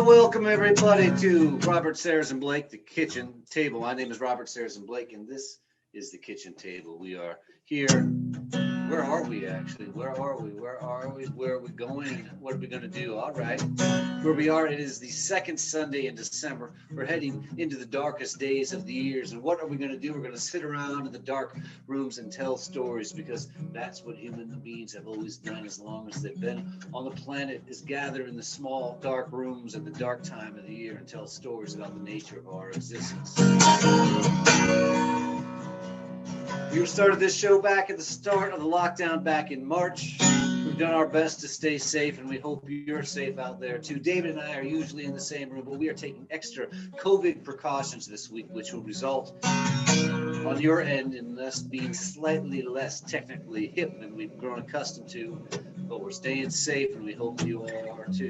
Welcome everybody to Robert Sarazin Blake, the kitchen table. My name is Robert Sarazin Blake, and this is the kitchen table. We are here. Where are we actually? Where are we? Where are we? Where are we going? What are we going to do? All right. Where we are, it is the second Sunday in December. We're heading into the darkest days of the years. And what are we going to do? We're going to sit around in the dark rooms and tell stories, because that's what human beings have always done as long as they've been on the planet, is gather in the small dark rooms at the dark time of the year and tell stories about the nature of our existence. We started this show back at the start of the lockdown back in March. We've done our best to stay safe, and we hope you're safe out there too. David and I are usually in the same room, but we are taking extra COVID precautions this week, which will result on your end in us being slightly less technically hip than we've grown accustomed to, but we're staying safe, and we hope you all are too.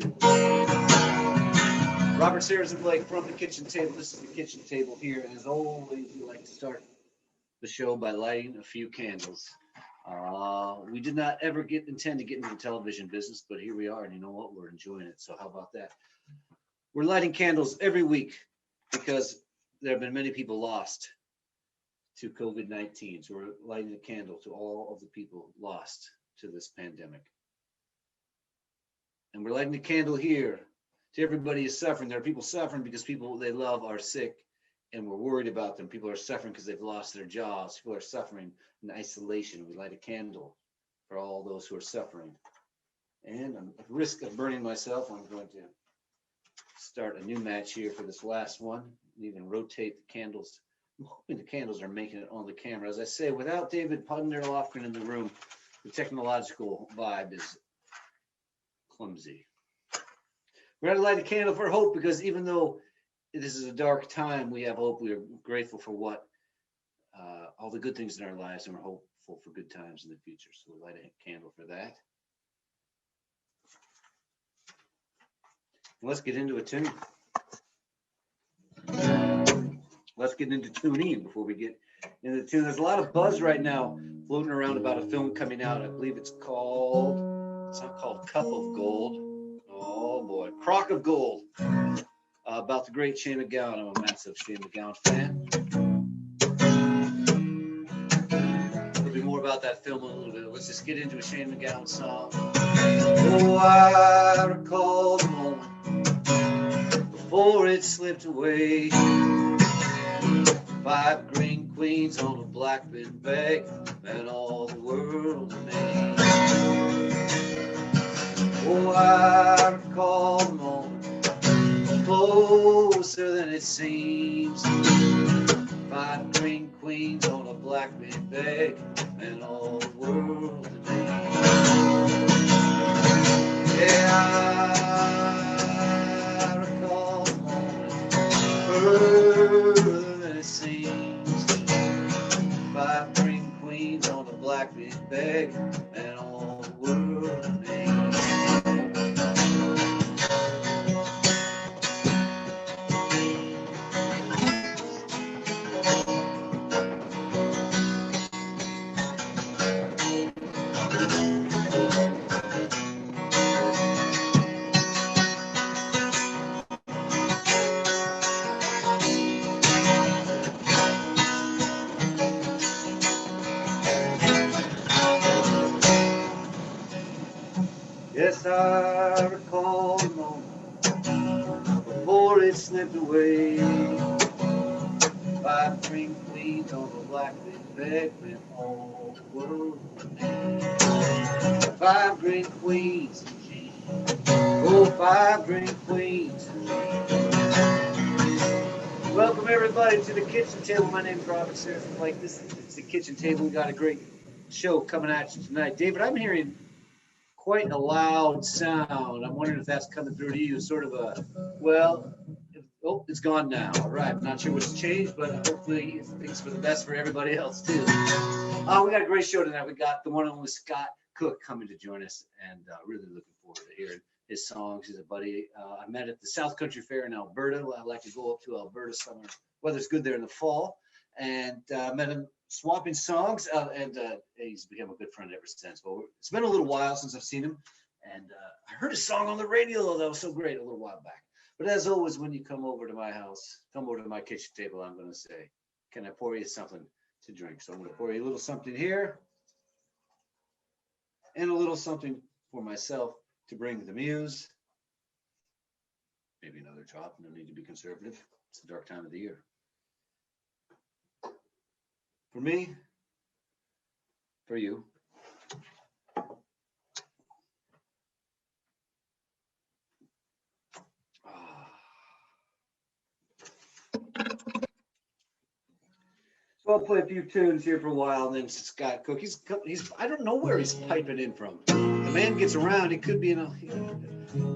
Robert Sarazin Blake from the kitchen table. This is the kitchen table here, and as always, we like to start the show by lighting a few candles. We did not ever intend to get into the television business, but here we are, and you know what? We're enjoying it. So how about that? We're lighting candles every week because there have been many people lost to COVID-19. So we're lighting a candle to all of the people lost to this pandemic. And we're lighting a candle here to everybody who's suffering. There are people suffering because people they love are sick, and we're worried about them. People are suffering because they've lost their jobs. People are suffering in isolation. We light a candle for all those who are suffering. And at risk of burning myself, I'm going to start a new match here for this last one. Even rotate the candles. I'm hoping the candles are making it on the camera. As I say, without David Pudner-Lofgren in the room, the technological vibe is clumsy. We're going to light a candle for hope, because even though this is a dark time, we have hope. We are grateful for all the good things in our lives, and we're hopeful for good times in the future. So we light a candle for that. Let's get into a tune. Let's get into tuning before we get into the tune. There's a lot of buzz right now floating around about a film coming out. I believe it's not called Cup of Gold. Oh boy, Crock of Gold. About the great Shane MacGowan. I'm a massive Shane MacGowan fan. There'll be more about that film in a little bit. Let's just get into a Shane MacGowan song. Oh, I recall the moment before it slipped away. 5 green queens on a black bin bag, and all the world made. Oh, I recall the moment closer than it seems. 5 green queens on a black bin bag, and all the world names. Yeah, I recall the moment further than it seems. 5 green queens on a black bin bag, and all the world names. Yes, I recall the moment before it slipped away. 5 green queens on the black bed with all the world remains. 5 green queens, oh, 5 green queens. Welcome everybody to the kitchen table. My name is Robert Sarazin Blake. This is the kitchen table. We got a great show coming at you tonight. David, I'm hearing quite a loud sound. I'm wondering if that's coming through to you. Sort of a, well, oh, it's gone now. All right. I'm not sure what's changed, but hopefully it's for the best for everybody else too. We got a great show tonight. We got the one and only Scott Cook coming to join us, and really looking forward to hearing his songs. He's a buddy I met at the South Country Fair in Alberta. I like to go up to Alberta summer. Weather's good there in the fall, and met him swapping songs, and he's become a good friend ever since. Well, it's been a little while since I've seen him, and I heard a song on the radio that was so great a little while back. But as always, when you come over to my house, come over to my kitchen table, I'm going to say, can I pour you something to drink? So I'm going to pour you a little something here and a little something for myself to bring the muse. Maybe another drop. No need to be conservative. It's the dark time of the year. For me, for you. So I'll play a few tunes here for a while, and then Scott Cook. He's I don't know where he's piping in from. The man gets around. He could be in he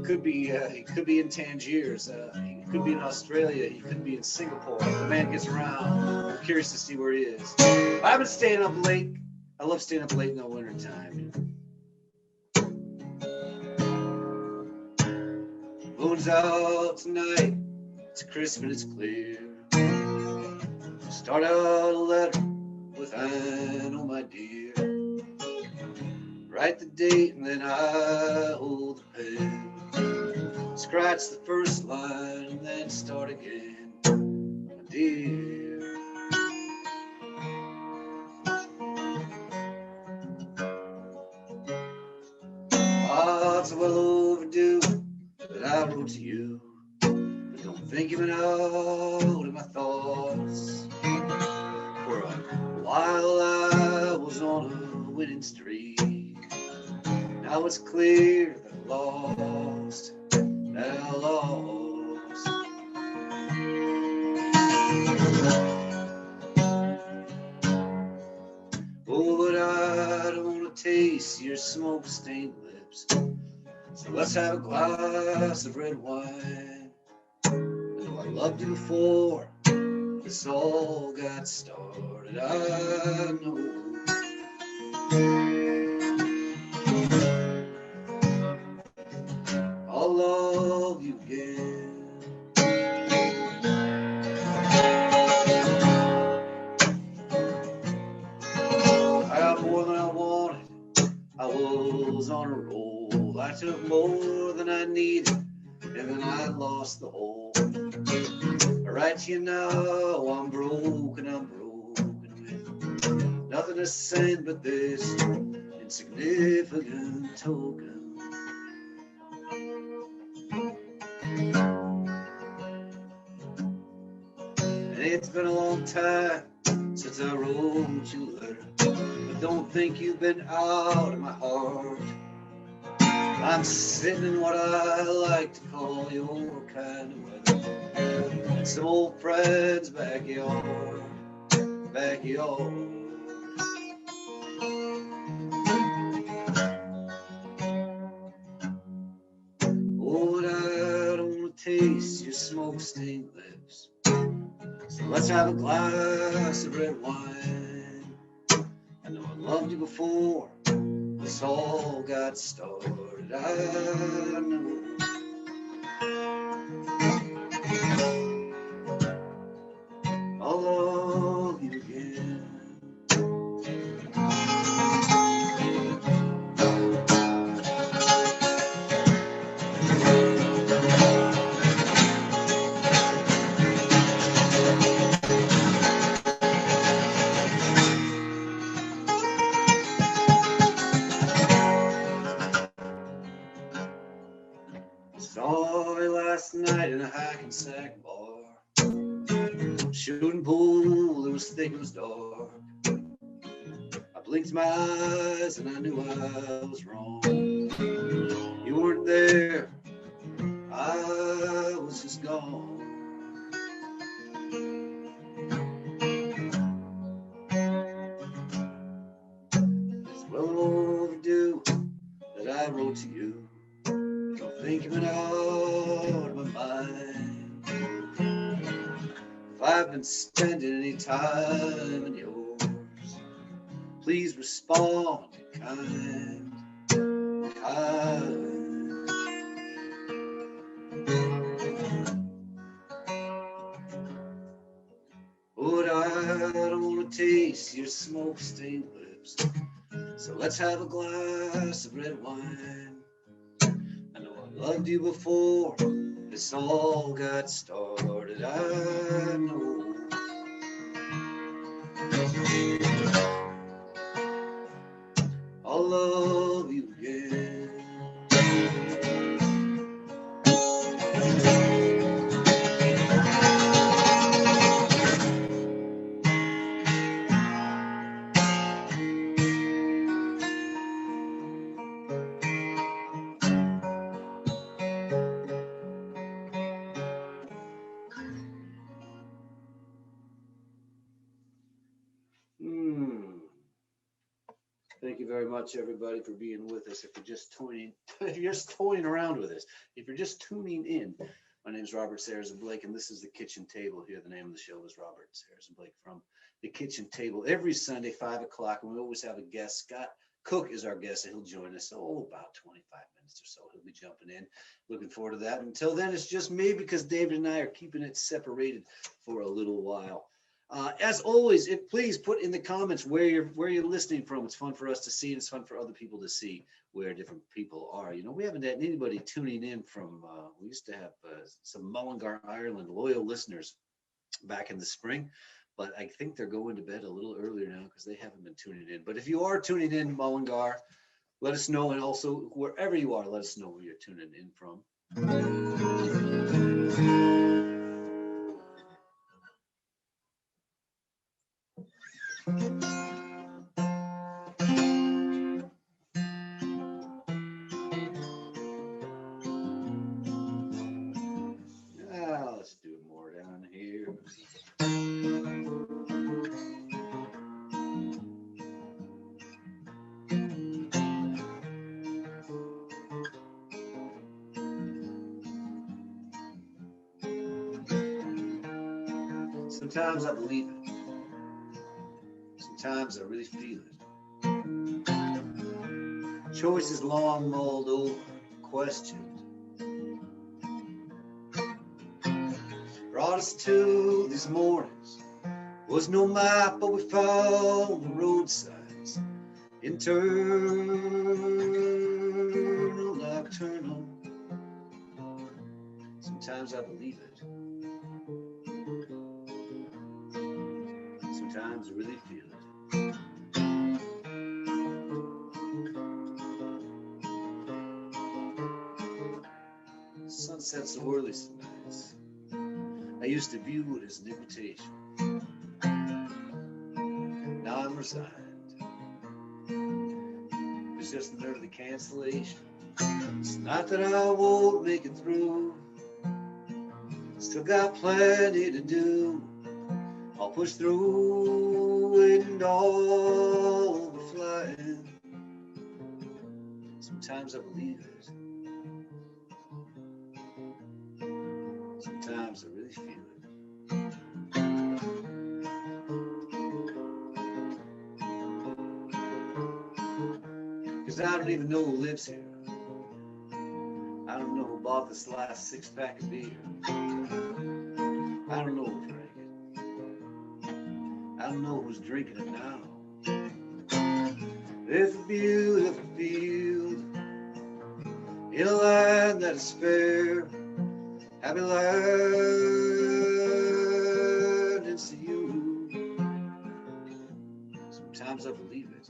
could be in Tangiers. He could be in Australia. He could be in Singapore. The man gets around. I'm curious to see where he is. I've been staying up late. I love staying up late in the wintertime. Moon's out tonight. It's crisp and it's clear. Start out a letter with I know my dear. Write the date and then I hold the pen. Scratch the first line and then start again. My dear. It's well overdue that I wrote to you. But don't think you've been out of my thoughts. For a while I was on a winning streak. Now it's clear that I lost, Oh, but I don't want to taste your smoke-stained lips. So let's have a glass of red wine. I know I loved you before this all got started. I know. I'll love you again. I got more than I wanted. I was on a roll. I took more than I needed, and then I lost the whole. I write to you now, I'm broken with nothing to send but this insignificant token. And it's been a long time since I wrote you a letter, but don't think you've been out of my heart. I'm sitting in what I like to call your kind of weather, in some old friend's backyard. Oh, and I don't want to taste your smoke-stained lips. So let's have a glass of red wine. I know I loved you before this all got started. I know. I'll love you again. Saw you last night in a Hackensack bar. Shooting pool, it was thick, it was dark. I blinked my eyes and I knew I was wrong. You weren't there, I was just gone. It's well overdue that I wrote to you. Don't think you've been out of my mind. If I've been spending any time in yours, please respond kind. But I don't want to taste your smoke-stained lips. So let's have a glass of red wine. I know I loved you before This all got started, I know. I'll love you again. Thank you very much, everybody, for being with us. If you're just toying around with us, if you're just tuning in, my name is Robert Sarazin Blake, and this is the Kitchen Table here. The name of the show is Robert Sarazin Blake from the Kitchen Table. Every Sunday, 5 o'clock, and we always have a guest. Scott Cook is our guest, and he'll join us about 25 minutes or so. He'll be jumping in. Looking forward to that. Until then, it's just me because David and I are keeping it separated for a little while. As always, please put in the comments where you're listening from. It's fun for us to see, and it's fun for other people to see where different people are. You know, we haven't had anybody tuning in from. We used to have some Mullingar, Ireland loyal listeners back in the spring, but I think they're going to bed a little earlier now because they haven't been tuning in. But if you are tuning in, Mullingar, let us know, and also wherever you are, let us know where you're tuning in from. Let's do more down here. Sometimes I believe it. Sometimes I really feel it. Choices long mulled over, questioned. Brought us to these mornings. Was no map, but we found the roadsides. Internal, nocturnal. Sometimes I believe it. Sometimes I really feel it. Sunset's so early some nights. I used to view it as an invitation. Now I'm resigned. It's just an early cancellation. It's not that I won't make it through. Still got plenty to do. I'll push through and all the flying. Sometimes I believe it. Sometimes I really feel it. Cause I don't even know who lives here. I don't know who bought this last 6-pack of beer. I don't know who drank it. I don't know who's drinking it now. There's a beautiful field in a land that is fair. Happy land, it's you. Sometimes I believe it.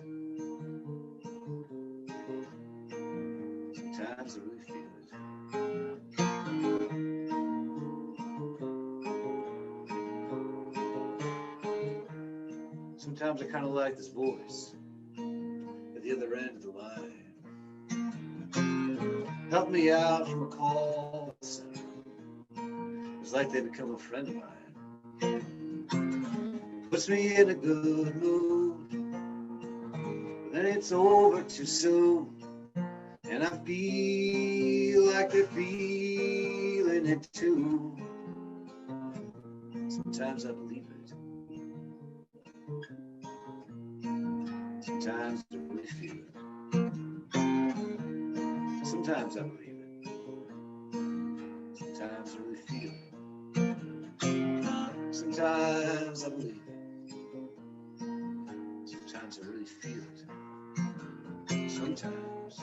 Sometimes I really feel it. Sometimes I kind of like this voice at the other end of the line. Help me out from a call center. It's like they become a friend of mine. Puts me in a good mood. But then it's over too soon. And I feel like they're feeling it too. Sometimes I believe it. Sometimes I really feel it. Sometimes I believe it. Sometimes I really feel it. Sometimes I believe it. Sometimes I really feel it. Sometimes.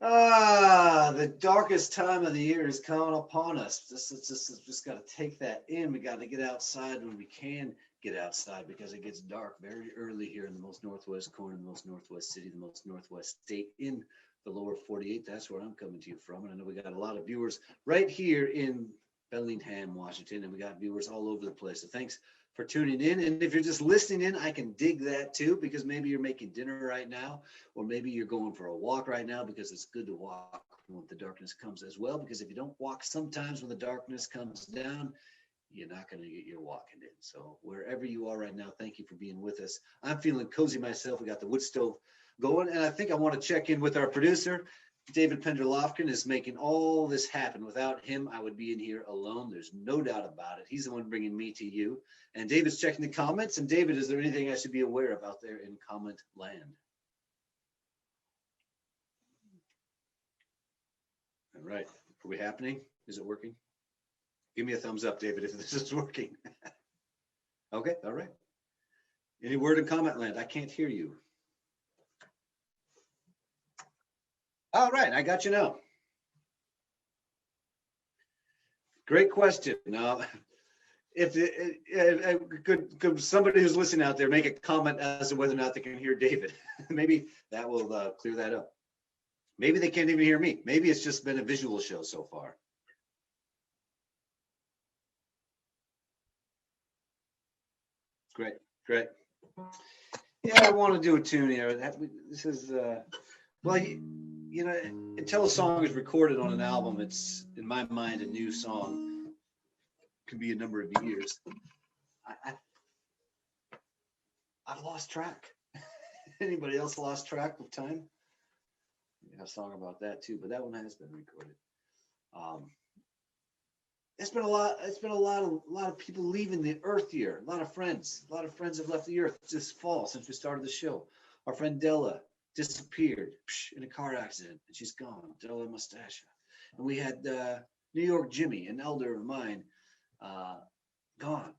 The darkest time of the year is coming upon us. Just got to take that in. We got to get outside when we can get outside because it gets dark very early here in the most northwest corner, the most northwest city, the most northwest state in the lower 48. That's where I'm coming to you from. And I know we got a lot of viewers right here in Bellingham, Washington, and we got viewers all over the place. So thanks for tuning in. And if you're just listening in, I can dig that too, because maybe you're making dinner right now, or maybe you're going for a walk right now, because it's good to walk when the darkness comes as well. Because if you don't walk sometimes when the darkness comes down, you're not going to get your walking in. So wherever you are right now, thank you for being with us. I'm feeling cozy myself. We got the wood stove going, and I think I want to check in with our producer. David Penderlofkin is making all this happen. Without him, I would be in here alone. There's no doubt about it. He's the one bringing me to you. And David's checking the comments. And David, is there anything I should be aware of out there in comment land? All right. Are we happening? Is it working? Give me a thumbs up, David, if this is working. Okay. All right. Any word in comment land? I can't hear you. All right, I got you now. Great question. Now, if could somebody who's listening out there make a comment as to whether or not they can hear David? Maybe that will clear that up. Maybe they can't even hear me. Maybe it's just been a visual show so far. Great, great. Yeah, I want to do a tune here. This is well, you know, until a song is recorded on an album, it's, in my mind, a new song. Can be a number of years. I've lost track. Anybody else lost track of time? We have a song about that too, but that one has been recorded. It's been a lot. It's been a lot of people leaving the earth here. A lot of friends have left the earth this fall since we started the show. Our friend Della disappeared in a car accident, and she's gone. Della Mustasha. And we had New York Jimmy, an elder of mine, gone,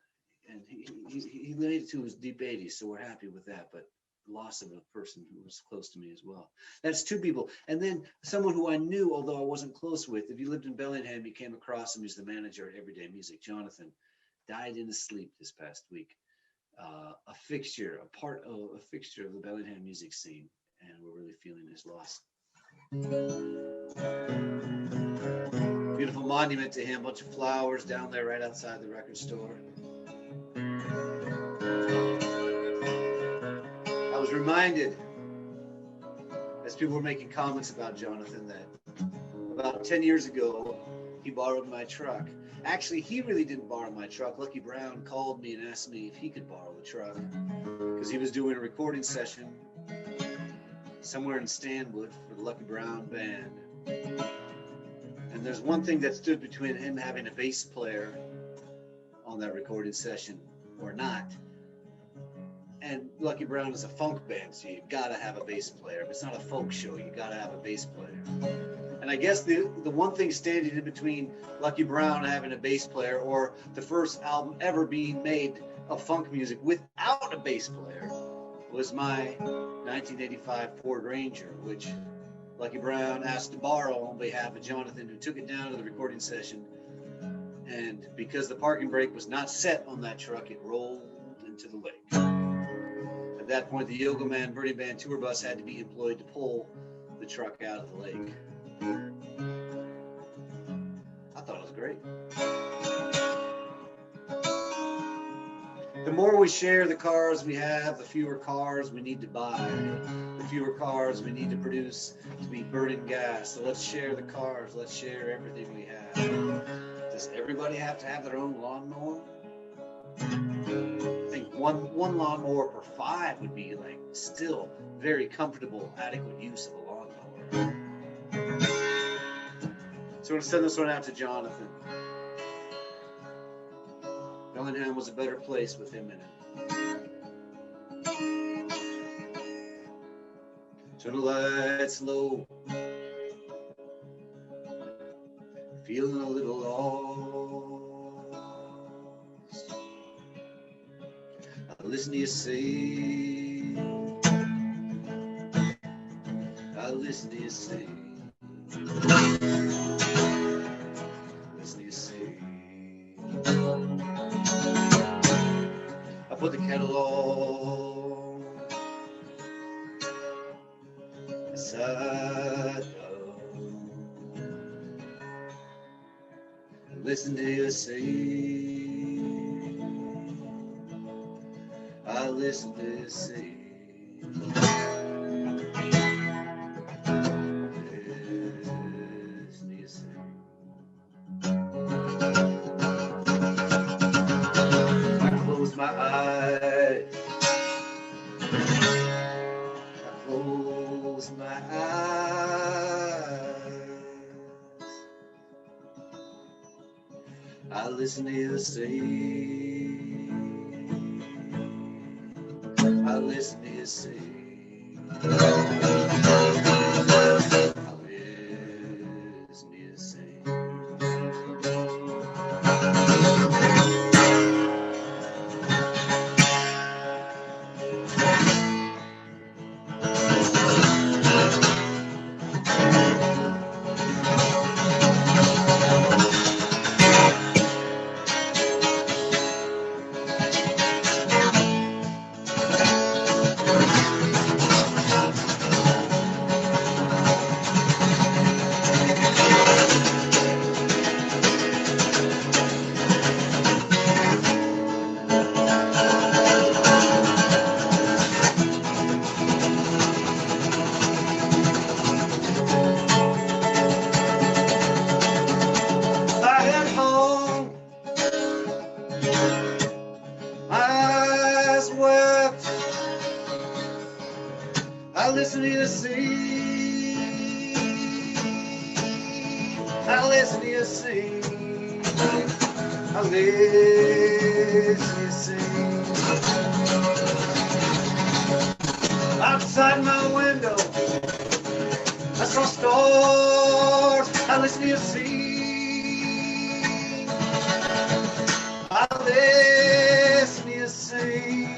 and he made it to his deep 80s, so we're happy with that. But loss of a person who was close to me as well. That's two people. And then someone who I knew, although I wasn't close with. If you lived in Bellingham, you came across him. He's the manager at Everyday Music. Jonathan died in his sleep this past week. A fixture, a part of a fixture of the Bellingham music scene, and we're really feeling his loss. Beautiful monument to him, bunch of flowers down there right outside the record store. I was reminded, as people were making comments about Jonathan, that about 10 years ago, he borrowed my truck. Actually, he really didn't borrow my truck. Lucky Brown called me and asked me if he could borrow the truck because he was doing a recording session somewhere in Stanwood for the Lucky Brown band. And there's one thing that stood between him having a bass player on that recording session or not. And Lucky Brown is a funk band, so you gotta have a bass player. If it's not a folk show, you gotta have a bass player. And I guess the one thing standing in between Lucky Brown having a bass player or the first album ever being made of funk music without a bass player was my 1985 Ford Ranger, which Lucky Brown asked to borrow on behalf of Jonathan, who took it down to the recording session. And because the parking brake was not set on that truck, it rolled into the lake. At that point, the Yoga Man Burning Band tour bus had to be employed to pull the truck out of the lake. I thought it was great. The more we share the cars we have, the fewer cars we need to buy, the fewer cars we need to produce to be burning gas. So let's share the cars. Let's share everything we have. Does everybody have to have their own lawnmower? I think one lawnmower per 5 would be like still very comfortable, adequate use of a lawnmower. So I'm going to send this one out to Jonathan. Bellingham was a better place with him in it. Turn the lights low. Feeling a little lost. I listen to you say. I listen to you say. Listen to you sing. I put the kettle on beside her. Listen to you sing. I listen to you sing. My eyes, I close my eyes, I listen to you sing, I listen to you sing, I listen to you sing. I listen to you sing. I listen to you sing. I listen to you sing. Outside my window, I saw stars. I listen to you sing. I listen to you sing.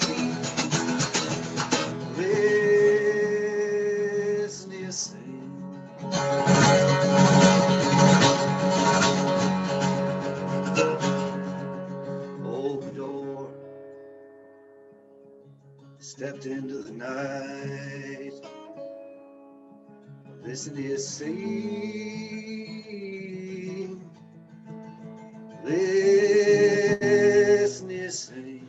Open door, stepped into the night. Listen to you sing. Listen to you sing.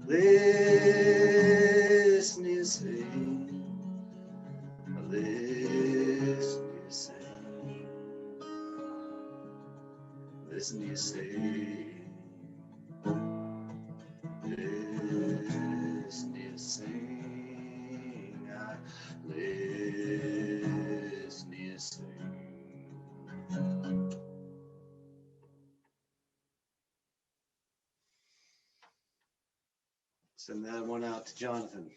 Listen to you sing. Listen to you sing. Listen to you sing. Listen to you sing. I listen to you sing. Send that one out to Jonathan.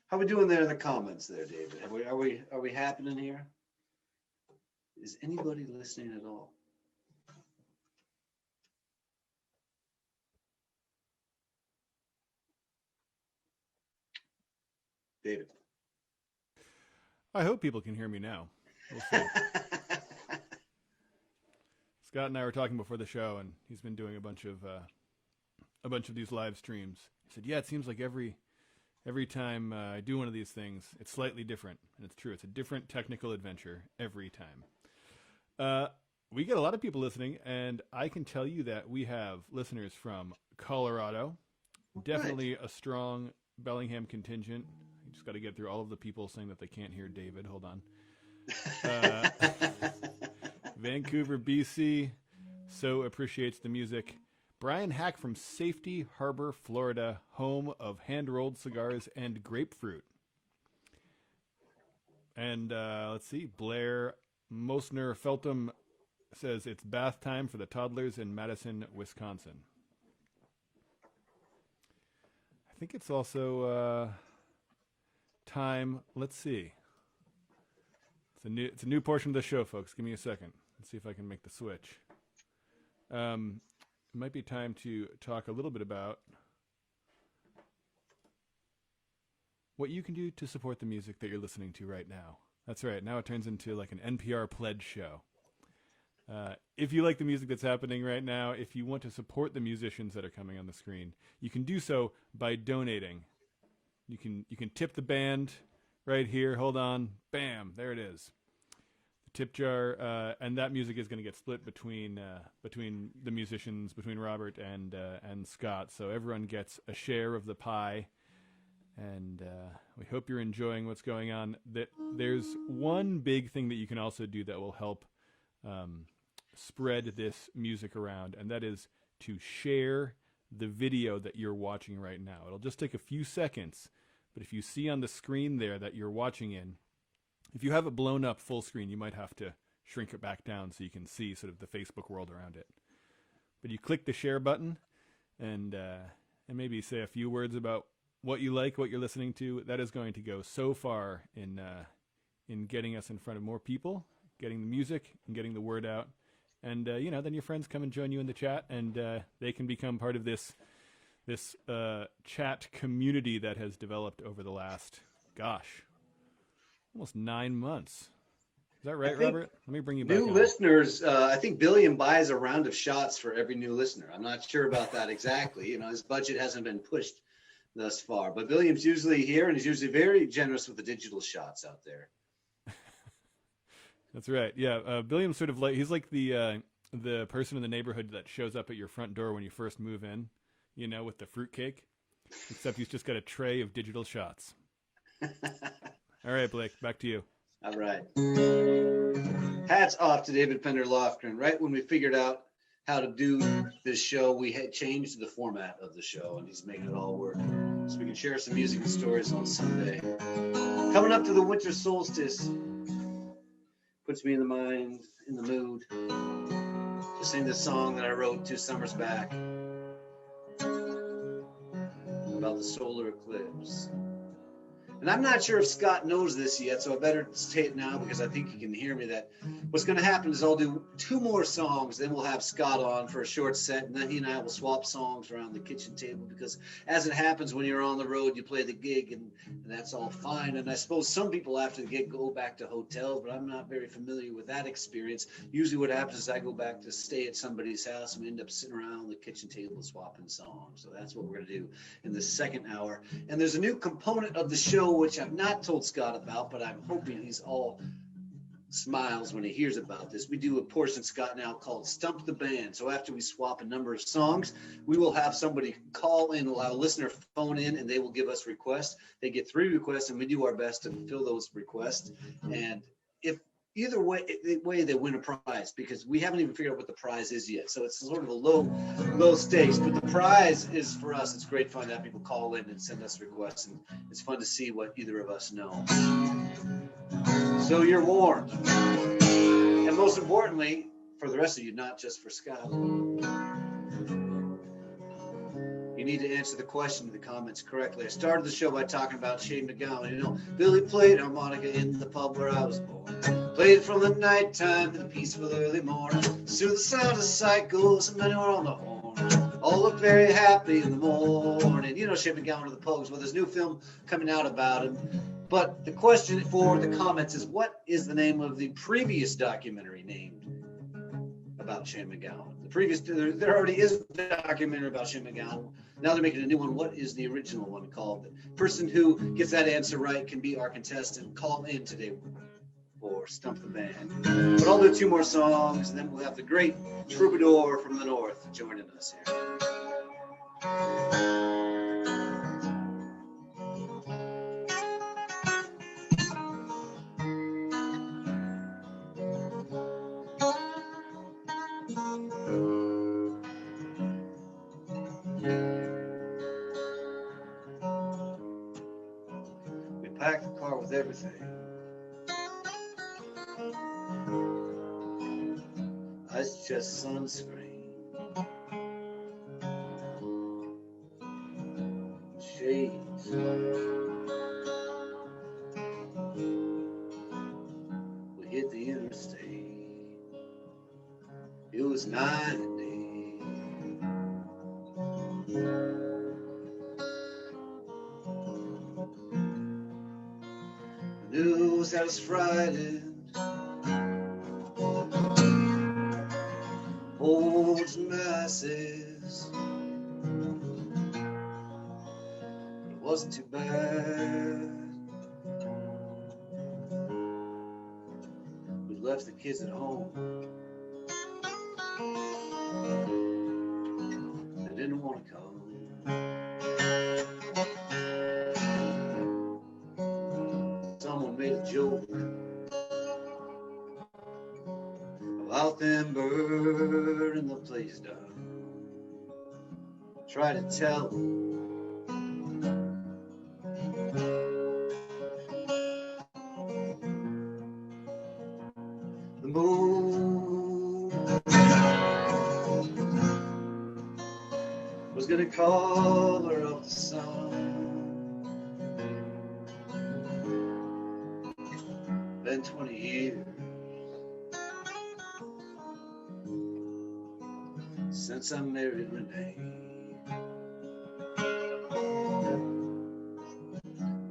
How we doing there in the comments there, David? Are we happening here? Is anybody listening at all? David. I hope people can hear me now. We'll see. Scott and I were talking before the show, and he's been doing a bunch of these live streams. He said, "Yeah, it seems like every time I do one of these things, it's slightly different." And it's true. It's a different technical adventure every time. We get a lot of people listening, and I can tell you that we have listeners from Colorado. Definitely a strong Bellingham contingent. You just got to get through all of the people saying that they can't hear David. Hold on. Vancouver, BC. So appreciates the music. Brian Hack from Safety Harbor, Florida, home of hand-rolled cigars and grapefruit. And let's see, Blair Mosner Feltham says it's bath time for the toddlers in Madison, Wisconsin. I think it's also time. Let's see. It's a new portion of the show, folks. Give me a second. Let's see if I can make the switch. It might be time to talk a little bit about what you can do to support the music that you're listening to right now. That's right. Now it turns into like an NPR pledge show. If you like the music that's happening right now, if you want to support the musicians that are coming on the screen, you can do so by donating. You can tip the band right here. Hold on. Bam. There it is. The tip jar. And that music is going to get split between the musicians, between Robert and Scott. So everyone gets a share of the pie. And we hope you're enjoying what's going on. There's one big thing that you can also do that will help spread this music around, and that is to share the video that you're watching right now. It'll just take a few seconds, but if you see on the screen there that you're watching in, if you have it blown up full screen, you might have to shrink it back down so you can see sort of the Facebook world around it. But you click the share button and maybe say a few words about what you like, what you're listening to. That is going to go so far in getting us in front of more people, getting the music and getting the word out. And, then your friends come and join you in the chat, and they can become part of this chat community that has developed over the last, almost 9 months. Is that right, Robert? Let me bring you back. New listeners, I think Bellingham buys a round of shots for every new listener. I'm not sure about that exactly. His budget hasn't been pushed thus far, but Billingham's usually here, and he's usually very generous with the digital shots out there. That's right. Yeah, Billingham's sort of like, he's like the person in the neighborhood that shows up at your front door when you first move in, with the fruitcake, except he's just got a tray of digital shots. All right, Blake, back to you. All right. Hats off to David Pender Lofgren. Right when we figured out how to do this show, we had changed the format of the show, and he's making it all work. So we can share some music and stories on Sunday. Coming up to the winter solstice, puts me in the mood to sing this song that I wrote 2 summers back about the solar eclipse. And I'm not sure if Scott knows this yet, so I better say it now because I think he can hear me, that what's going to happen is I'll do 2 more songs, then we'll have Scott on for a short set, and then he and I will swap songs around the kitchen table, because as it happens when you're on the road, you play the gig, and that's all fine. And I suppose some people after the gig go back to hotels, but I'm not very familiar with that experience. Usually what happens is I go back to stay at somebody's house and we end up sitting around the kitchen table swapping songs. So that's what we're going to do in the second hour. And there's a new component of the show which I've not told Scott about, but I'm hoping he's all smiles when he hears about this. We do a portion, Scott, now called Stump the Band. So after we swap a number of songs, we will have somebody call in, allow a listener phone in, and they will give us requests. They get 3 requests, and we do our best to fulfill those requests. And if either way they win a prize, because we haven't even figured out what the prize is yet. So it's sort of a low stakes, but the prize is, for us, it's great fun to have people call in and send us requests, and it's fun to see what either of us know. So you're warned. And most importantly, for the rest of you, not just for Scott, you need to answer the question in the comments correctly. I started the show by talking about Shane MacGowan. Billy played harmonica in the pub where I was born. Played from the nighttime to the peaceful early morning. Through the sound of cycles, and many were on the horn. All look very happy in the morning. Shane MacGowan of the Pogues. Well, there's a new film coming out about him. But the question for the comments is, what is the name of the previous documentary named about Shane MacGowan? There already is a documentary about Shane MacGowan. Now they're making a new one. What is the original one called? The person who gets that answer right can be our contestant. Call in today for Stump the Band. But I'll do 2 more songs, and then we'll have the great troubadour from the north joining us here. We packed the car with everything. It's just sunscreen, shades. We hit the interstate. It was 90. New knows how to frighten, holds masses. But it wasn't too bad. We left the kids at home. They didn't want to come. Someone made a joke about them burning the place down. Try to tell them the moon was gonna cover up the sun. Been 20 years since I married Renee.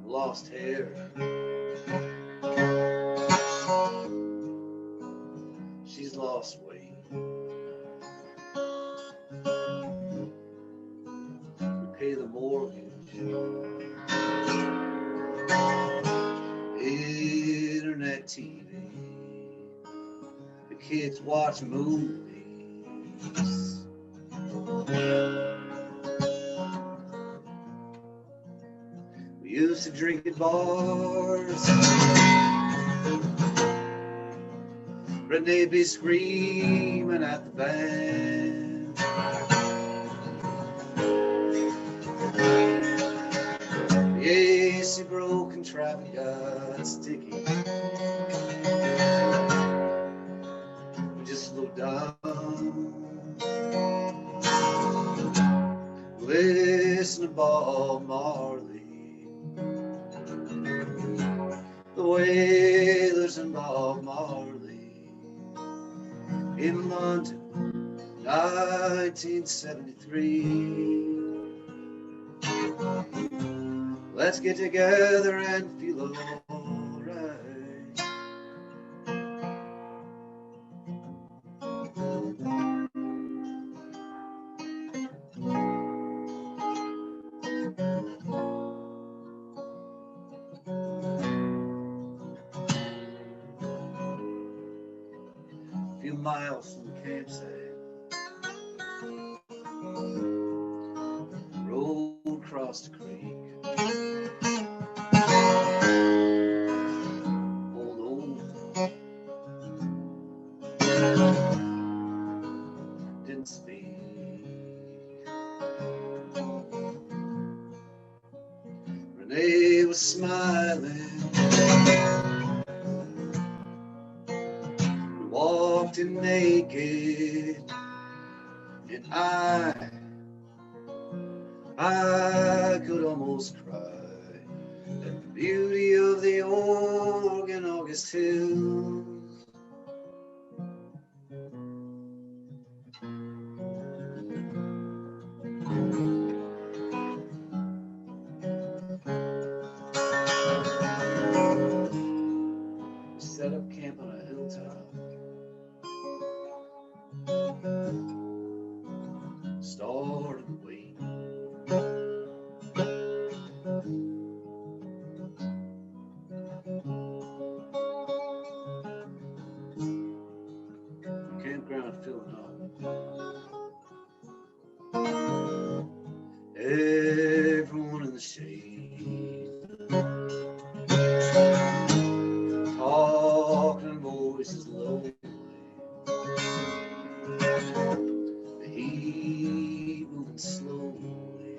Lost hair, she's lost weight. We pay the mortgage, internet TV, the kids watch movies. We used to drink at bars. Renee be screaming at the band. The AC broke and traffic got sticky. We just slowed down. Listen to Bob Marley, the Wailers and Bob Marley in London, 1973. Let's get together and feel alright. A few miles from the campsite, road across the creek. Old didn't speak. Renee was smiling. We walked in naked, and I could almost cry at the beauty of the Oregon August hills. Set up camp on a hilltop. Started to wait. Campground filling up. Everyone in the shade, talking voices low. The heat moving slowly.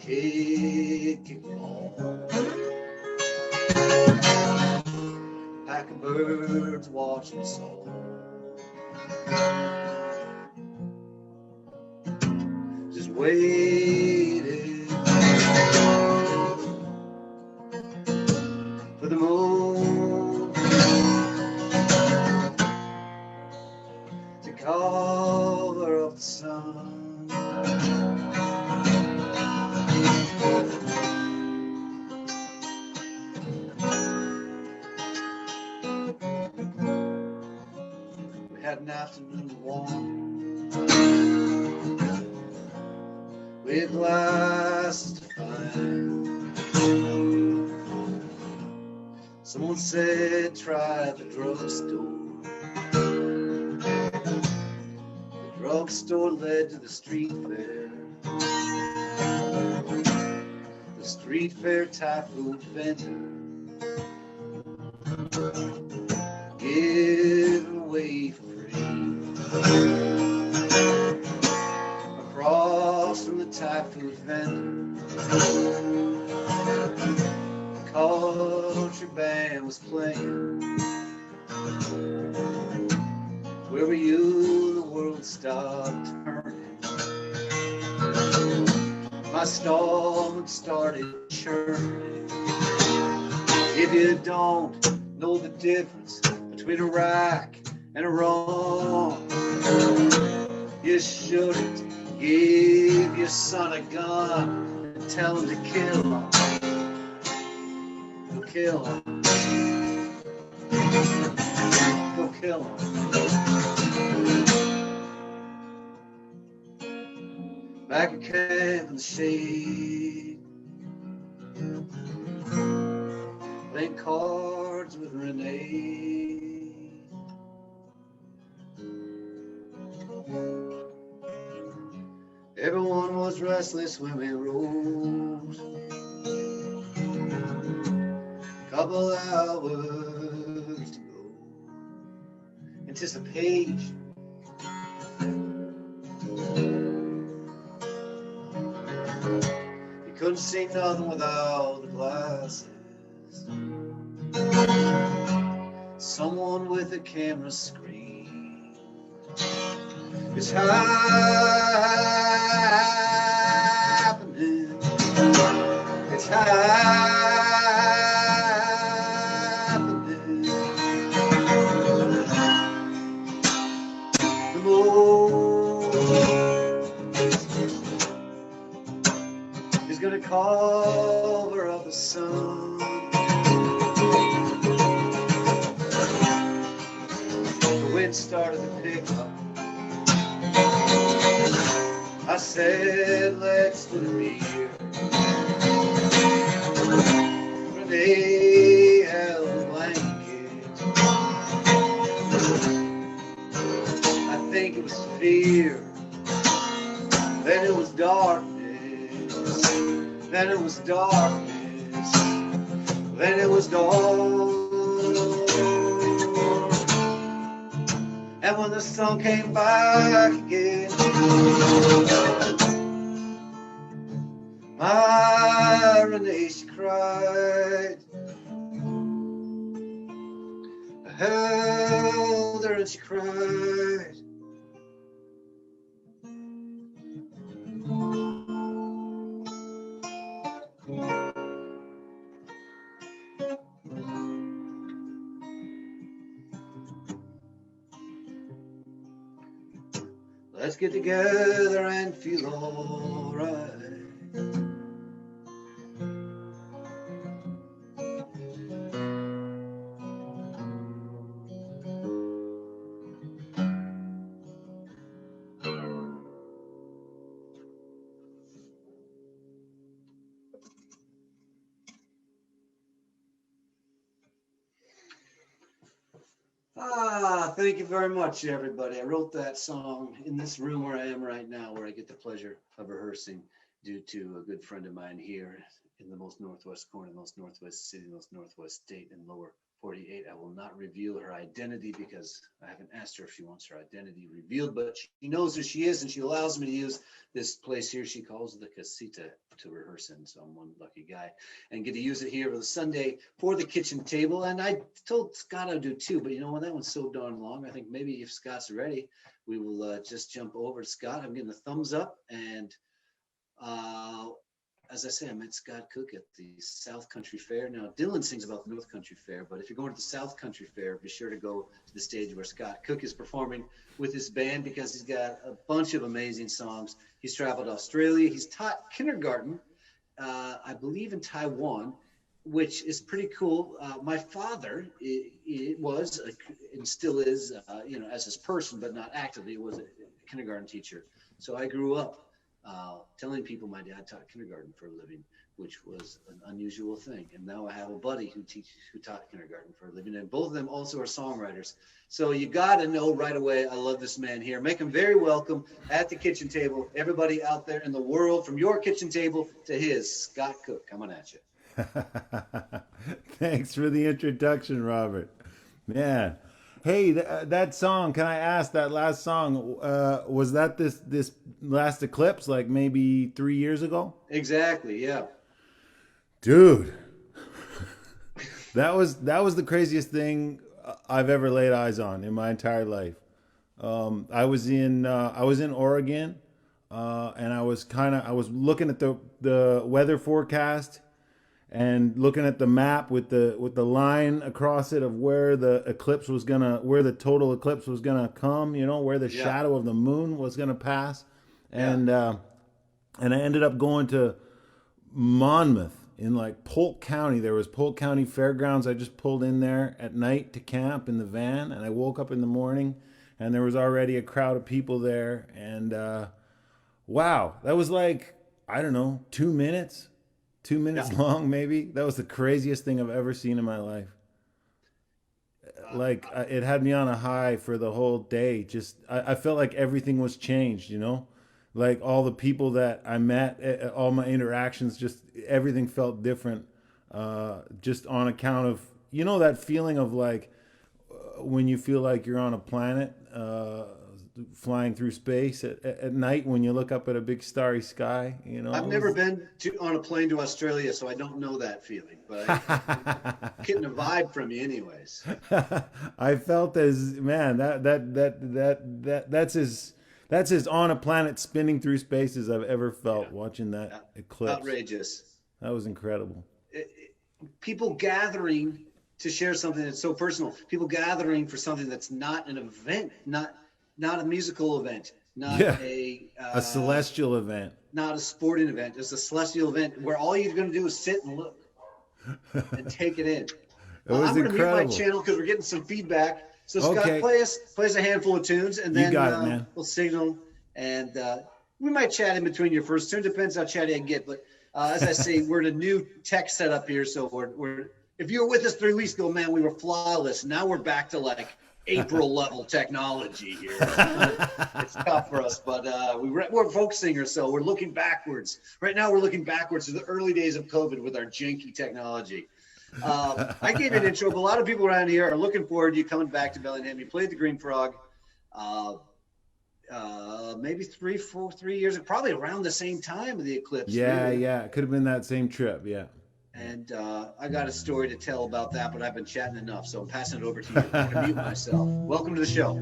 Kick ball. Pack of birds watching us all. Just waiting for the moon to cover up the sun. at an afternoon walk with glasses to find. Someone said try the drugstore. The drugstore led to the street fair. The street fair Thai food vendor give away for free. Across from the Thai food vendor, the country band was playing. Where were you? The world stopped turning. My stomach started churning. If you don't know the difference between a right and a wrong, you shouldn't give your son a gun and tell him to kill him. Go kill him. Go kill him. Back at camp in the shade, playing cards with Renee. Everyone was restless when we rose. Couple hours to go. Anticipation. You couldn't see nothing without the glasses. Someone with a camera screen. It's happening. It's happening. The Lord is gonna cover up the sun. The wind started to pick up. I said, let's put a beer. Renee held a blanket. I think it was fear. Then it was darkness. Then it was darkness. Then it was dawn. And when the sun came back again, my Renee, she cried. I held her and she cried. Let's get together and feel all right. Thank you very much, everybody. I wrote that song in this room where I am right now, where I get the pleasure of rehearsing due to a good friend of mine here in the most northwest corner, the most northwest city, the most northwest state, and lower 48. I will not reveal her identity because I haven't asked her if she wants her identity revealed, but she knows who she is, and she allows me to use this place here she calls the casita to rehearse in. So I'm one lucky guy and get to use it here for the Sunday for the kitchen table. And I told Scott I'd do too, but you know what, that one's so darn long. I think maybe if Scott's ready, we will just jump over to Scott. I'm getting a thumbs up, and as I say, I met Scott Cook at the South Country Fair. Now, Dylan sings about the North Country Fair, but if you're going to the South Country Fair, be sure to go to the stage where Scott Cook is performing with his band, because he's got a bunch of amazing songs. He's traveled to Australia. He's taught kindergarten, I believe in Taiwan, which is pretty cool. My father it was and still is, as his person, but not actively, was a kindergarten teacher. So I grew up telling people my dad taught kindergarten for a living, which was an unusual thing. And now I have a buddy who taught kindergarten for a living, and both of them also are songwriters. So you got to know right away, I love this man here. Make him very welcome at the kitchen table. Everybody out there in the world, from your kitchen table to his, Scott Cook, coming at you. Thanks for the introduction, Robert. Man, hey, that song. Can I ask, that last song? Was that this last eclipse, like maybe 3 years ago? Exactly. Yeah. Dude, that was the craziest thing I've ever laid eyes on in my entire life. I was in Oregon, and I was looking at the weather forecast and looking at the map with the line across it of where the total eclipse was gonna come, where the shadow of the moon was gonna pass. And I ended up going to Monmouth in like Polk County. There was Polk County Fairgrounds. I just pulled in there at night to camp in the van, and I woke up in the morning and there was already a crowd of people there. And wow, that was like, I don't know, 2 minutes long, maybe. That was the craziest thing I've ever seen in my life. Like, it had me on a high for the whole day. Just, I felt like everything was changed, like all the people that I met, all my interactions, just everything felt different. Just on account of, that feeling of like when you feel like you're on a planet, flying through space at night when you look up at a big starry sky. I've never been on a plane to Australia, so I don't know that feeling, but I'm getting a vibe from you anyways. I felt that's as on a planet spinning through space as I've ever felt watching that eclipse. Outrageous. That was incredible. People gathering to share something that's so personal. People gathering for something that's not an event, not a musical event, not a celestial event, not a sporting event. It's a celestial event where all you're going to do is sit and look and take it in. It was I'm going to mute incredible. my channel because we're getting some feedback. So Scott, Okay. play us a handful of tunes, and then man. We'll signal, and we might chat in between your first tune. Depends how chatty I can get. But as I say, we're in a new tech setup here, so we're. If you were with us 3 weeks ago, man, we were flawless. Now we're back to like April level technology here. It's tough for us, but we're folk singers, so we're looking backwards. Right now, we're looking backwards to the early days of COVID with our janky technology. I gave you an intro, but a lot of people around here are looking forward to you coming back to Bellingham. You played the Green Frog maybe 3 years, probably around the same time of the eclipse. Yeah, it could have been that same trip, yeah. And I got a story to tell about that, but I've been chatting enough, so I'm passing it over to you. I'm going to mute myself. Welcome to the show.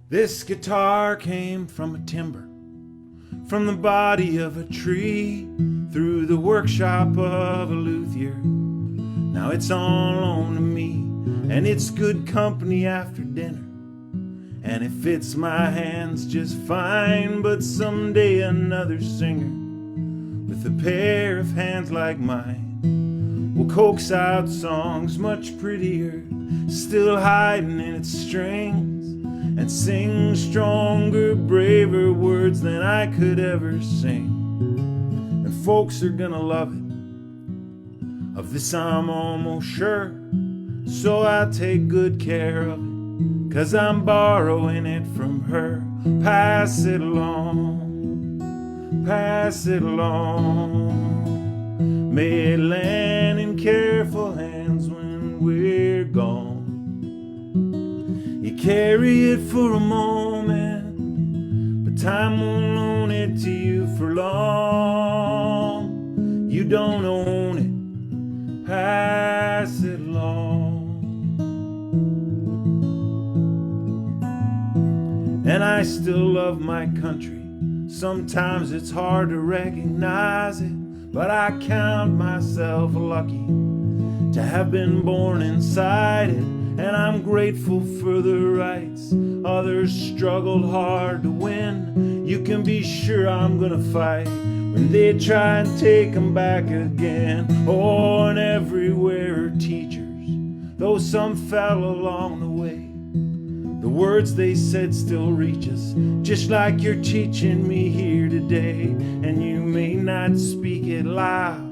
This guitar came from a timber, from the body of a tree, through the workshop of a luthier. Now it's all on to me, and it's good company after dinner, and it fits my hands just fine. But someday another singer with a pair of hands like mine will coax out songs much prettier, still hiding in its strings, and sing stronger, braver words than I could ever sing. And folks are gonna love it. Of this I'm almost sure, so I take good care of it, 'cause I'm borrowing it from her. Pass it along, pass it along. May it land in careful hands when we're gone. You carry it for a moment, but time won't loan it to you for long. You don't own it. Pass it along. And I still love my country. Sometimes it's hard to recognize it, but I count myself lucky, to have been born inside it, and I'm grateful for the rights others struggled hard to win. You can be sure I'm gonna fight when they try and take them back again. Oh, and everywhere are teachers, though some fell along the way. The words they said still reach us, just like you're teaching me here today. And you may not speak it loud,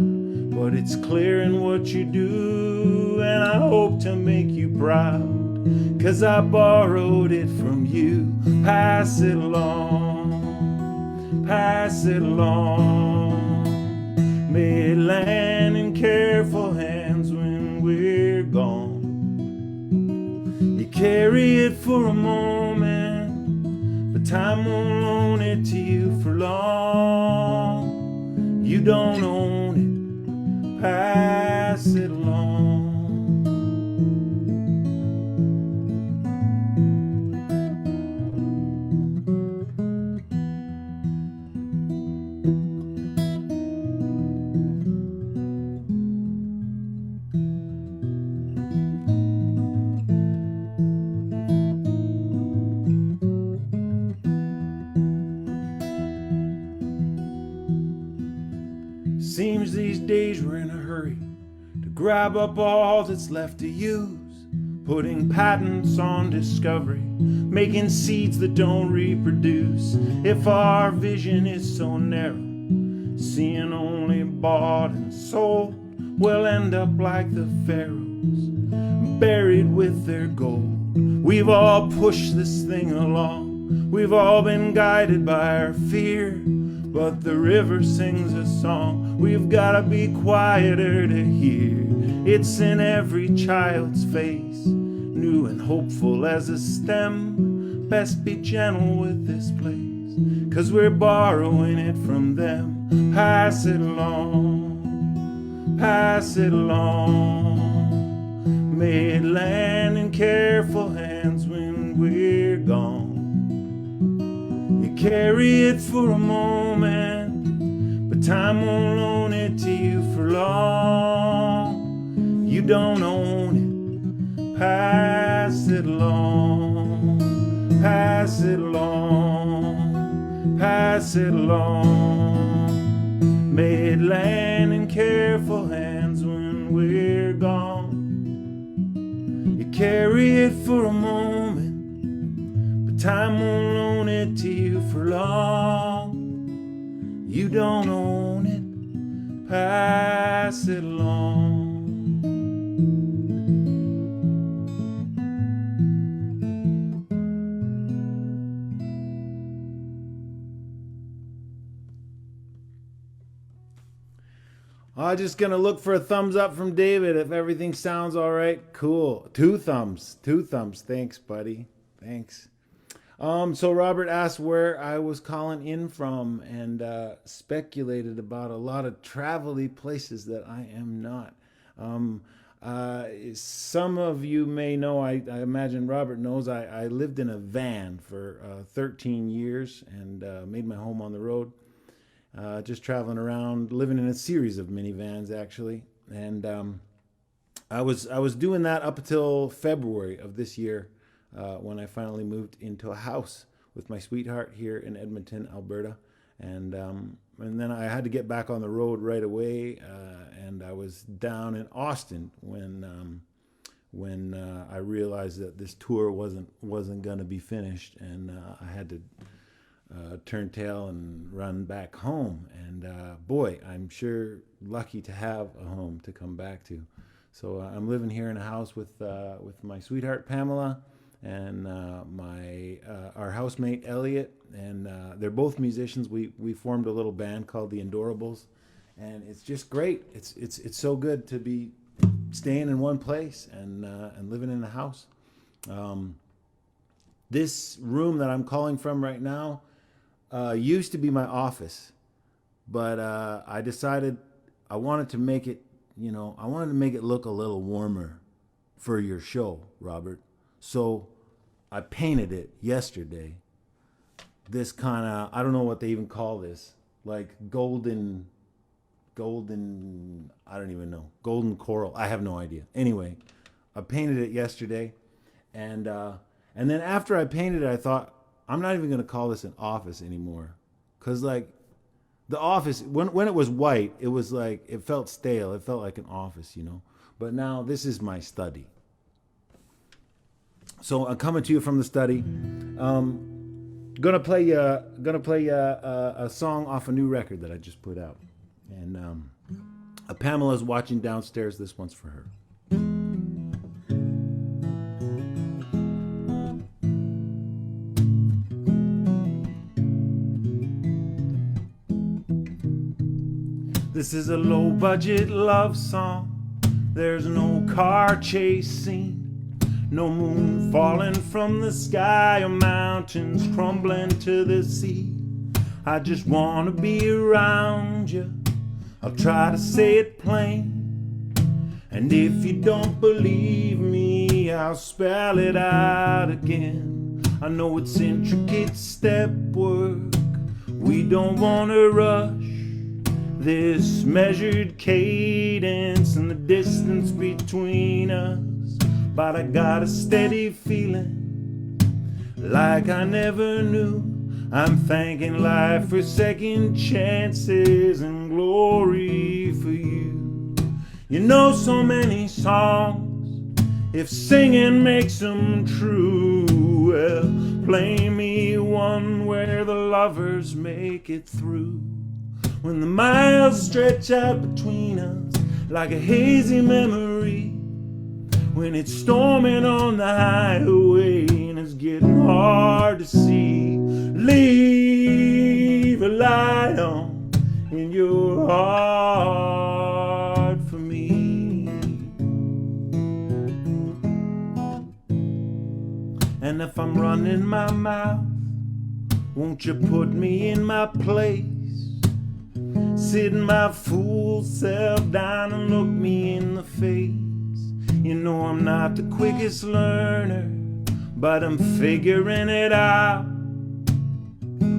but it's clear in what you do, and I hope to make you proud, 'cause I borrowed it from you. Pass it along, pass it along. May it land in careful hands when we're gone. You carry it for a moment, but time won't loan it to you for long. You don't own it, pass it along. Seems these days we're in a hurry to grab up all that's left to use, putting patents on discovery, making seeds that don't reproduce. If our vision is so narrow, seeing only bought and sold, we'll end up like the pharaohs, buried with their gold. We've all pushed this thing along, we've all been guided by our fear, but the river sings a song we've gotta be quieter to hear. It's in every child's face, new and hopeful as a stem. Best be gentle with this place, 'cause we're borrowing it from them. Pass it along, pass it along. May it land in careful hands when we're gone. You carry it for a moment, but time won't loan it to you for long. You don't own it, pass it along, pass it along, pass it along. May it land in careful hands when we're gone. You carry it for a moment, but time won't loan it to you for long. You don't own it, pass it along. I'm just gonna look for a thumbs up from David if everything sounds all right. Cool. Two thumbs. Thanks, buddy. Thanks. So Robert asked where I was calling in from and speculated about a lot of travel-y places that I am not. Some of you may know, I imagine Robert knows, I lived in a van for 13 years and made my home on the road. Just traveling around, living in a series of minivans actually. And I was doing that up until February of this year. When I finally moved into a house with my sweetheart here in Edmonton, Alberta, and then I had to get back on the road right away, and I was down in Austin when I realized that this tour wasn't going to be finished, and I had to turn tail and run back home. And boy, I'm sure lucky to have a home to come back to. So I'm living here in a house with my sweetheart Pamela and our housemate Elliot, and they're both musicians. We formed a little band called the Endorables, and it's just great. It's so good to be staying in one place and living in a house. This room that I'm calling from right now used to be my office, but I decided I wanted to make it look a little warmer for your show, Robert. So I painted it yesterday. This kind of, I don't know what they even call this, like golden golden, I don't even know, golden coral. I have no idea. Anyway, I painted it yesterday, and then after I painted it, I thought, I'm not even going to call this an office anymore. Because, like, the office, when it was white, it was like, it felt stale. It felt like an office, you know. But now this is my study. So I'm coming to you from the study. Gonna play a song off a new record that I just put out. And Pamela's watching downstairs. This one's for her. This is a low-budget love song. There's no car chase scene, no moon falling from the sky or mountains crumbling to the sea. I just want to be around you. I'll try to say it plain. And if you don't believe me, I'll spell it out again. I know it's intricate step work. We don't want to rush this measured cadence and the distance between us, but I got a steady feeling like I never knew. I'm thanking life for second chances and glory for you. You know so many songs, if singing makes them true, well, play me one where the lovers make it through. When the miles stretch out between us like a hazy memory, when it's storming on the highway and it's getting hard to see, leave a light on in your heart for me. And if I'm running my mouth, won't you put me in my place? Sit my fool self down and look me in the face. You know I'm not the quickest learner, but I'm figuring it out.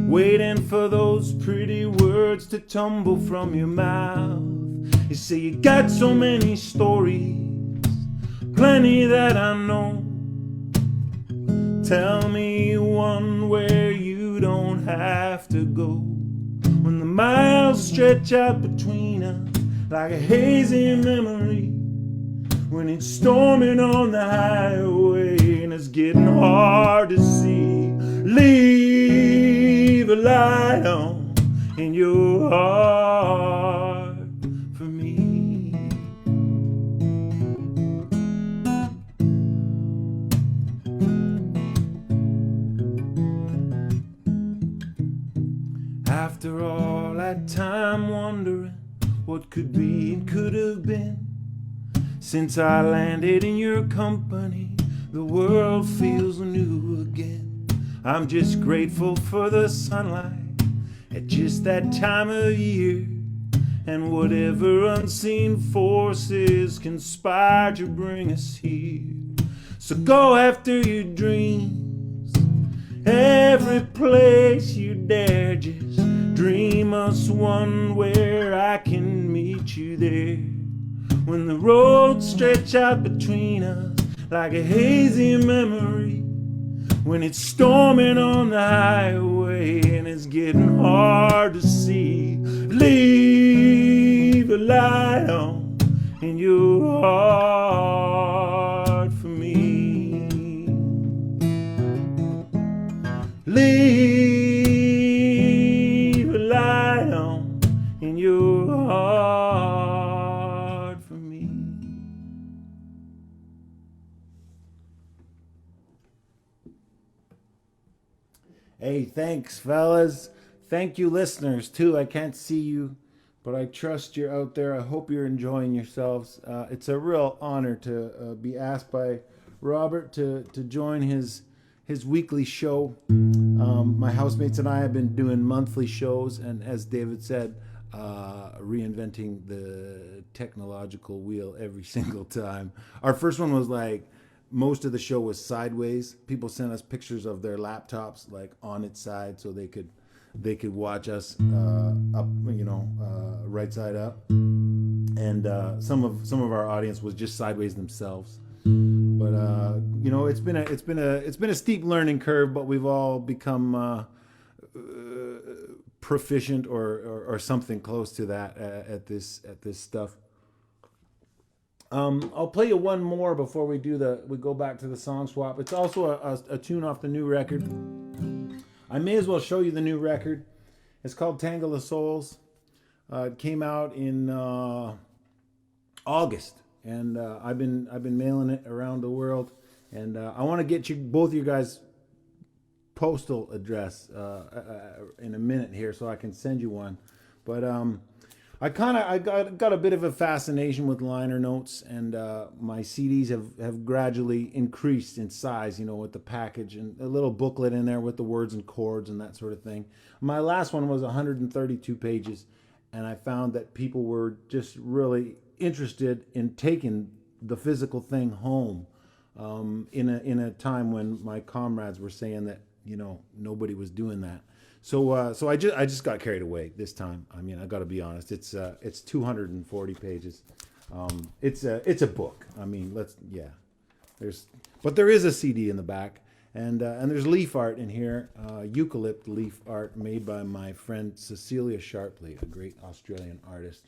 Waiting for those pretty words to tumble from your mouth. You say you got so many stories, plenty that I know. Tell me one where you don't have to go. When the miles stretch out between us like a hazy memory, when it's storming on the highway and it's getting hard to see, leave a light on in your heart for me. After all that time wondering what could be and could have been, since I landed in your company, the world feels new again. I'm just grateful for the sunlight at just that time of year, and whatever unseen forces conspire to bring us here. So go after your dreams, every place you dare, just dream us one where I can meet you there. When the roads stretch out between us like a hazy memory, when it's storming on the highway and it's getting hard to see, leave a light on in your heart for me. Leave a light on in your heart for me. Hey, thanks, fellas. Thank you, listeners, too. I can't see you, but I trust you're out there. I hope you're enjoying yourselves. It's a real honor to be asked by Robert to join his weekly show. My housemates and I have been doing monthly shows, and as David said, reinventing the technological wheel every single time. Our first one was like, most of the show was sideways. People sent us pictures of their laptops like on its side so they could they could watch us up, right side up, and some of our audience was just sideways themselves. But it's been a steep learning curve, but we've all become proficient or something close to that at this stuff. I'll play you one more before we go back to the song swap. It's also a tune off the new record. I may as well show you the new record. It's called Tangle of Souls. It came out in August, and I've been mailing it around the world. And I want to get you both of you guys' postal address in a minute here, so I can send you one. But I got a bit of a fascination with liner notes, and my CDs have gradually increased in size, with the package and a little booklet in there with the words and chords and that sort of thing. My last one was 132 pages, and I found that people were just really interested in taking the physical thing home in a time when my comrades were saying that nobody was doing that. So I just got carried away this time. I mean, I got to be honest. It's 240 pages. It's a book. I mean, but there is a CD in the back, and there's leaf art in here, eucalypt leaf art made by my friend Cecilia Sharpley, a great Australian artist.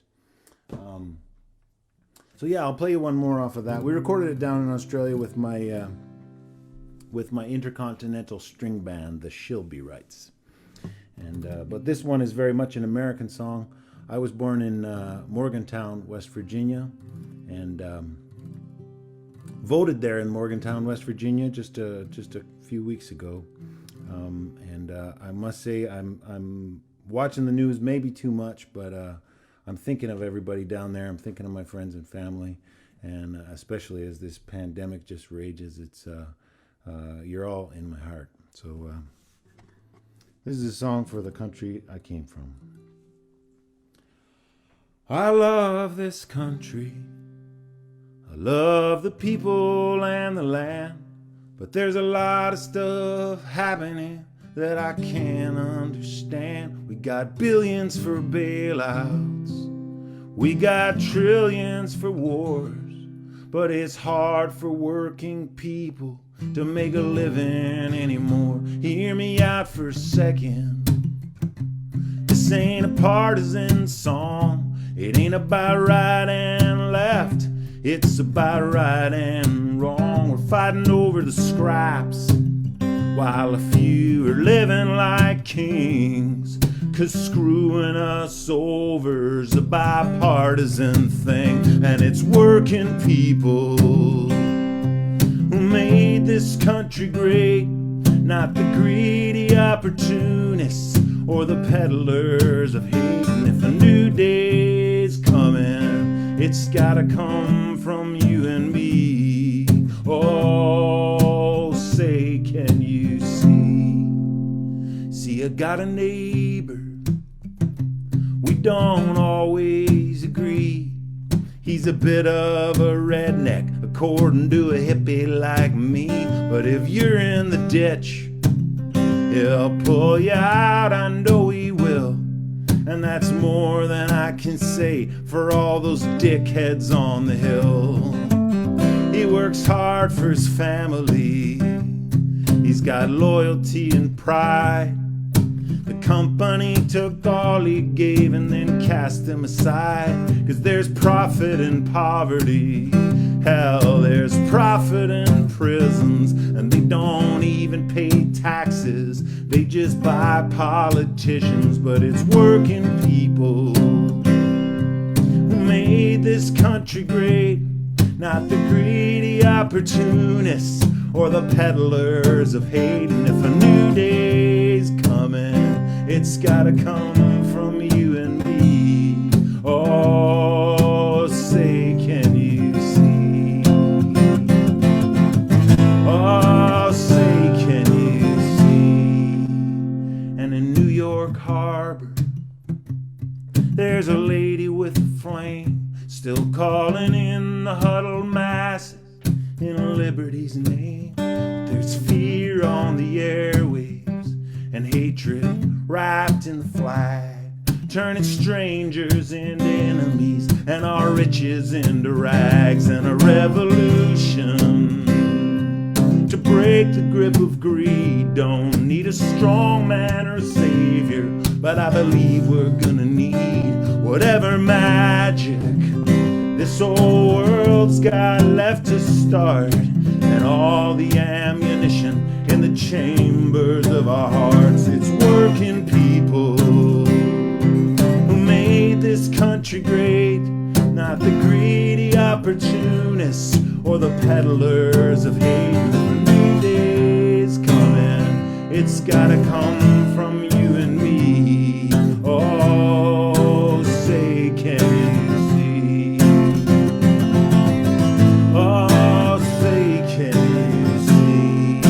So yeah, I'll play you one more off of that. We recorded it down in Australia with my intercontinental string band, the Shilby-Rights. And but this one is very much an American song. I was born in Morgantown, West Virginia, and voted there in Morgantown, West Virginia, just a few weeks ago. And I must say, I'm watching the news maybe too much, but I'm thinking of everybody down there. I'm thinking of my friends and family, and especially as this pandemic just rages, it's you're all in my heart. So. This is a song for the country I came from. I love this country. I love the people and the land. But there's a lot of stuff happening that I can't understand. We got billions for bailouts. We got trillions for wars. But it's hard for working people to make a living anymore. Hear me out for a second. This ain't a partisan song. It ain't about right and left. It's about right and wrong. We're fighting over the scraps while a few are living like kings. 'Cause screwing us over's a bipartisan thing. And it's working people who made this country great, not the greedy opportunists or the peddlers of hate. And if a new day's coming, it's gotta come from you and me. Oh, say, can you see? See, I got a neighbor. We don't always agree. He's a bit of a redneck, according to a hippie like me. But if you're in the ditch, he'll pull you out, I know he will. And that's more than I can say for all those dickheads on the hill. He works hard for his family. He's got loyalty and pride. The company took all he gave and then cast him aside. 'Cause there's profit in poverty. Hell, there's profit in prisons. And they don't even pay taxes. They just buy politicians. But it's working people who made this country great, not the greedy opportunists or the peddlers of hate. And if a new day's coming, it's gotta come from you and me. Oh, say, can you see? Oh, say, can you see? And in New York Harbor, there's a lady with a flame, still calling in the huddled masses in liberty's name. There's fear on the airwaves, and hatred wrapped in the flag, turning strangers into enemies and our riches into rags, and a revolution to break the grip of greed. Don't need a strong man or a savior, but I believe we're gonna need whatever magic this old world's got left to start, and all the ammunition in the chambers of our hearts. It's working people who made this country great, not the greedy opportunists or the peddlers of hate. The new day's coming, it's gotta come from you and me. Oh, say can you see? Oh, say can you see?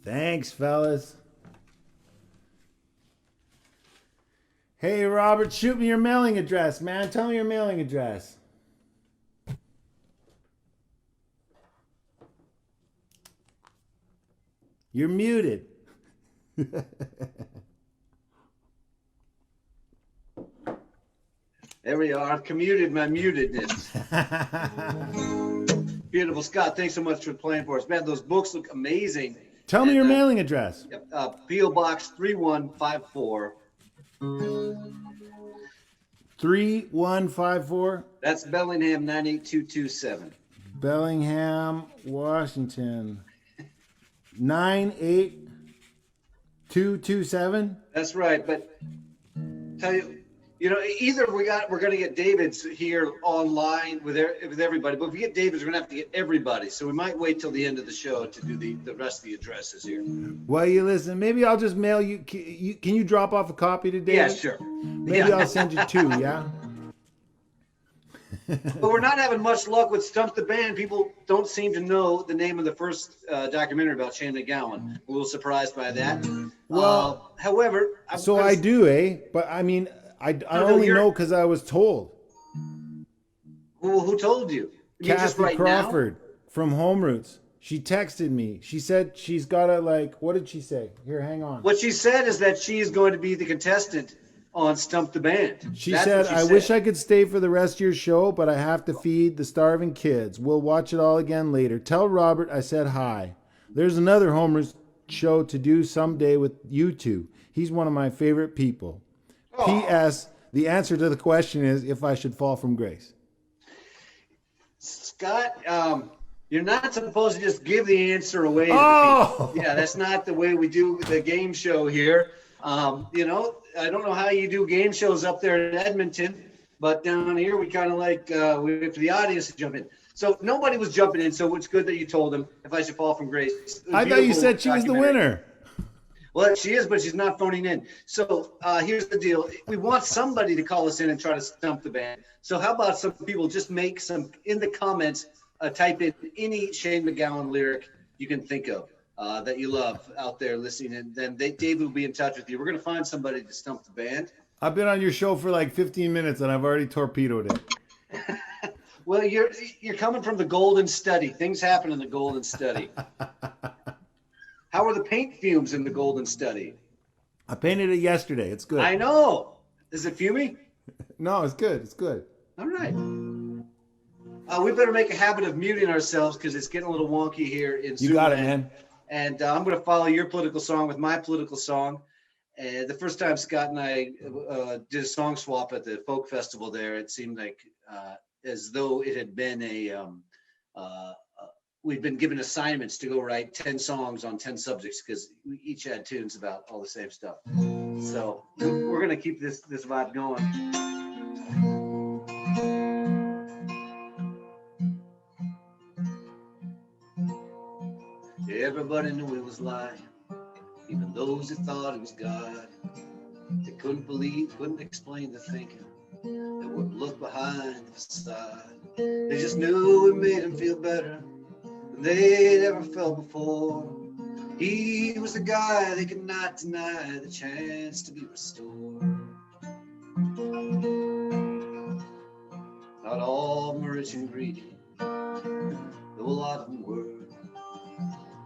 Thanks, fellas. Hey, Robert, shoot me your mailing address, man. Tell me your mailing address. You're muted. There we are. I've commuted my mutedness. Beautiful. Scott, thanks so much for playing for us. Man, those books look amazing. Tell me your mailing address. Yep, P.O. Box 3154. 3154. That's Bellingham 98227. Bellingham, Washington. 98227. That's right. But tell you, either we're going to get David's here online with everybody, but if we get David's, we're going to have to get everybody. So we might wait till the end of the show to do the rest of the addresses here. Well, you listen, maybe I'll just mail you. Can you drop off a copy to David? Yeah, sure. Maybe I'll send you two, yeah? But we're not having much luck with Stump the Band. People don't seem to know the name of the first documentary about Shane MacGowan. A little surprised by that. Well, however, I do, eh? But I mean, I only know because I was told. Who told you? Kathy Crawford from Home Roots. She texted me. She said she's got to what did she say? Here, hang on. What she said is that she's going to be the contestant on Stump the Band. She said, I wish I could stay for the rest of your show, but I have to feed the starving kids. We'll watch it all again later. Tell Robert I said hi. There's another Home Roots show to do someday with you two. He's one of my favorite people. P.S. The answer to the question is if I should fall from grace. Scott, you're not supposed to just give the answer away. Oh! Yeah, that's not the way we do the game show here. I don't know how you do game shows up there in Edmonton, but down here we kind of wait for the audience to jump in. So nobody was jumping in, so it's good that you told them if I should fall from grace. I thought you said she was the winner. Well, she is, but she's not phoning in. So here's the deal. We want somebody to call us in and try to stump the band. So how about some people just make some, in the comments, type in any Shane MacGowan lyric you can think of that you love out there listening. And then David will be in touch with you. We're going to find somebody to stump the band. I've been on your show for 15 minutes and I've already torpedoed it. Well, you're coming from the Golden Study. Things happen in the Golden Study. How are the paint fumes in the Golden Study? I painted it yesterday. It's good. I know. Is it fuming? No, it's good. It's good. All right. We better make a habit of muting ourselves because it's getting a little wonky here in You got it, man. And I'm going to follow your political song with my political song. The first time Scott and I did a song swap at the folk festival there, it seemed like as though it had been we'd been given assignments to go write 10 songs on 10 subjects because we each had tunes about all the same stuff. So we're going to keep this vibe going. Everybody knew it was lying, even those who thought it was God. They couldn't believe, couldn't explain the thinking. They wouldn't look behind the facade. They just knew it made them feel better than they'd ever felt before. He was the guy they could not deny the chance to be restored. rich and greedy, though a lot of them were.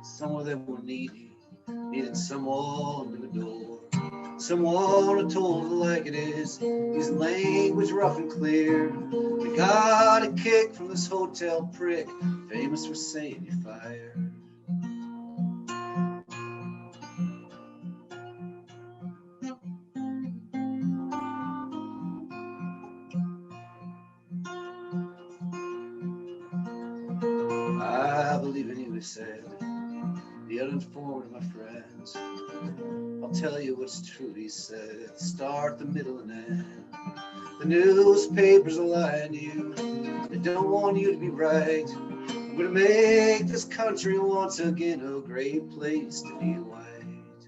Some of them were needy, needed someone to adore. Someone who told it like it is, using language rough and clear. We got a kick from this hotel prick, famous for saying you're fired. I believe in you, he said, the uninformed, my friends. I'll tell you what's true, he said, start, the middle, and end. The newspapers are lying to you, they don't want you to be right. I'm gonna make this country once again a great place to be white.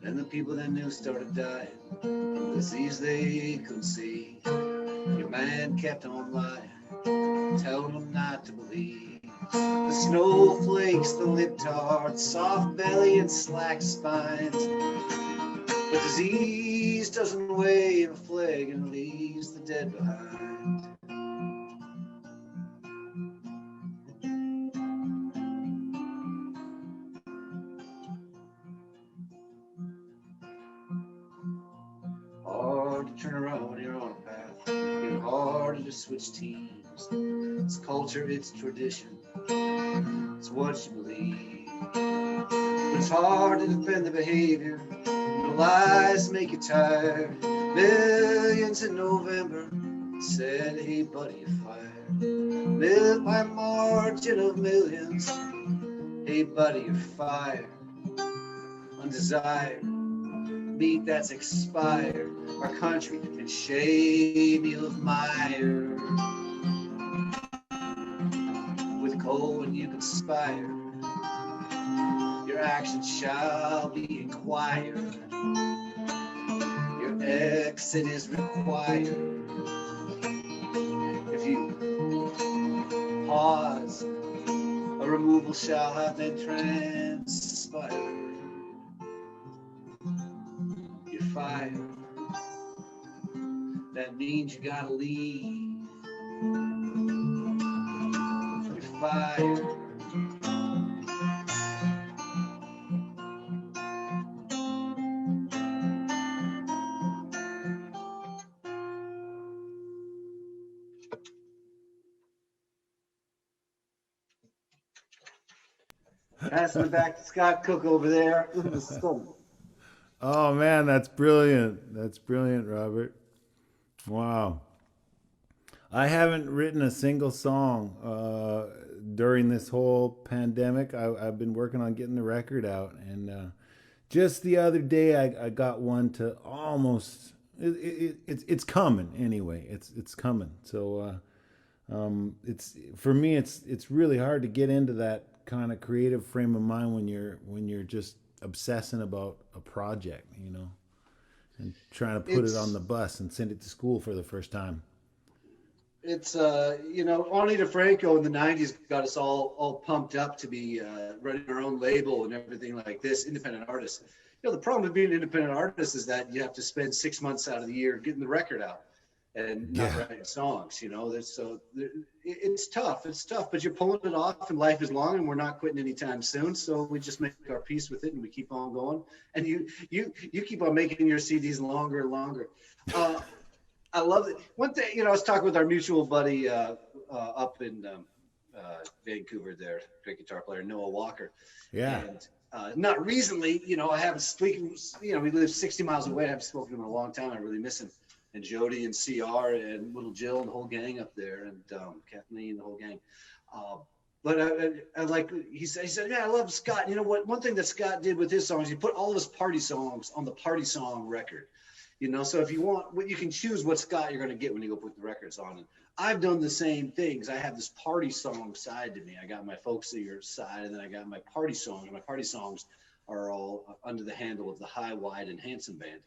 And the people they knew started dying from disease they couldn't see. Your man kept on lying, telling them not to believe. The snowflakes, the lip-tarts, soft belly and slack spines. But disease doesn't wave a flag and leaves the dead behind. Hard to turn around when you're on a path. It's harder to switch teams. It's culture, it's tradition. It's what you believe. But it's hard to defend the behavior. The lies make you tired. Millions in November said, hey buddy, you're fired. Live by margin of millions. Hey buddy, you're fired. Undesired. Meat that's expired. Our country can shame you of mire. With coal and you conspire. Your actions shall be inquired. Your exit is required. If you pause, a removal shall have been transpired. You're fired. That means you gotta leave. You're fired. Passing it back to Scott Cook over there. Oh man, that's brilliant. That's brilliant, Robert. Wow. I haven't written a single song during this whole pandemic. I've been working on getting the record out, and just the other day I got one to almost. It's coming anyway. It's coming. So it's for me. It's really hard to get into that kind of creative frame of mind when you're just obsessing about a project, you know, and trying to put it on the bus and send it to school for the first time. It's you know, Ani DeFranco in the 90s got us all pumped up to be running our own label and everything like this, independent artists. You know, the problem with being an independent artist is that you have to spend 6 months out of the year getting the record out and not writing songs, you know. It's tough, but you're pulling it off, and life is long, and we're not quitting anytime soon. So we just make our peace with it, and we keep on going. And you keep on making your CDs longer and longer. I love it. One thing, you know, I was talking with our mutual buddy up in Vancouver there, great guitar player, Noah Walker. Yeah. And not recently, you know, I haven't spoken, you know, we live 60 miles away. I haven't spoken to him in a long time. I really miss him. And Jody and CR and little Jill and the whole gang up there, and Kathleen and the whole gang. But I like, he said, yeah, I love Scott. You know what? One thing that Scott did with his songs, he put all of his party songs on the Party Song record. You know, so if you want, you can choose what Scott you're going to get when you go put the records on. And I've done the same things. I have this party song side to me. I got my folk singer side, and then I got my party songs. And my party songs are all under the handle of the High, Wide, and Handsome Band.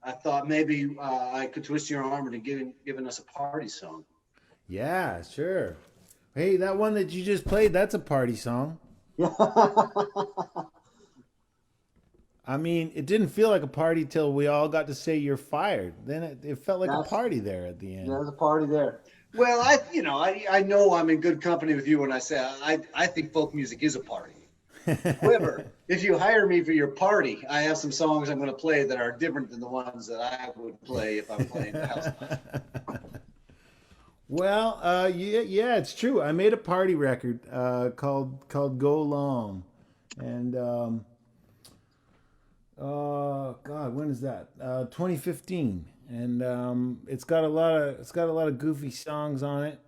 I thought maybe I could twist your arm into giving us a party song. Yeah, sure. Hey, that one that you just played, that's a party song. I mean, it didn't feel like a party till we all got to say you're fired. Then it felt like a That's party there at the end. There's a party there. Well, I know I'm in good company with you when I say I think folk music is a party. However, if you hire me for your party, I have some songs I'm going to play that are different than the ones that I would play if I'm playing the house. Well, yeah, it's true. I made a party record called "Go Long," and God, when is that? 2015, and it's got a lot of goofy songs on it.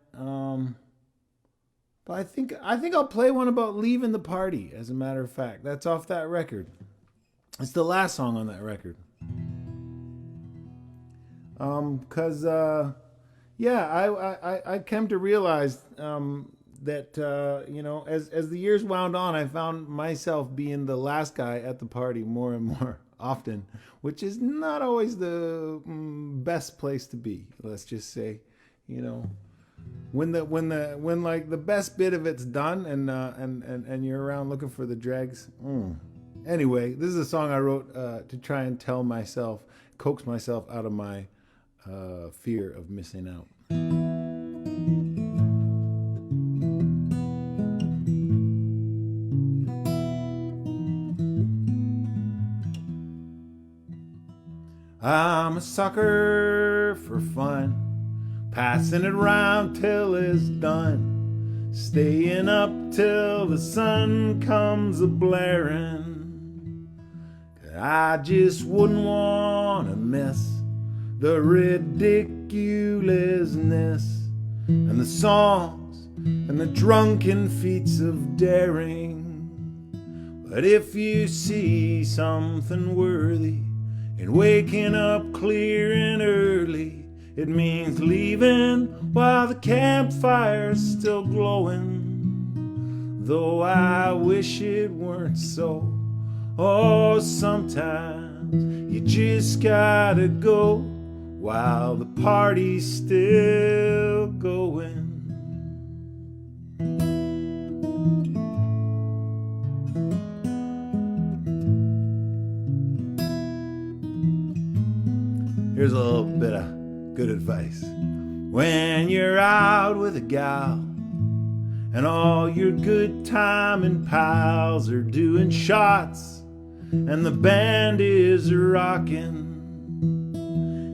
But I think I'll play one about leaving the party. As a matter of fact, that's off that record. It's the last song on that record. Yeah, I came to realize that as the years wound on, I found myself being the last guy at the party more and more often, which is not always the best place to be. Let's just say, when like the best bit of it's done and you're around looking for the dregs. Anyway, this is a song I wrote to try and coax myself out of my fear of missing out. I'm a sucker for fun, passing it round till it's done, staying up till the sun comes a-blaring. I just wouldn't want to miss the ridiculousness and the songs and the drunken feats of daring. But if you see something worthy in waking up clear and early, it means leaving while the campfire's still glowing. Though I wish it weren't so. Oh, sometimes you just gotta go while the party's still going. Here's a little bit of good advice. When you're out with a gal and all your good timing pals are doing shots and the band is rocking,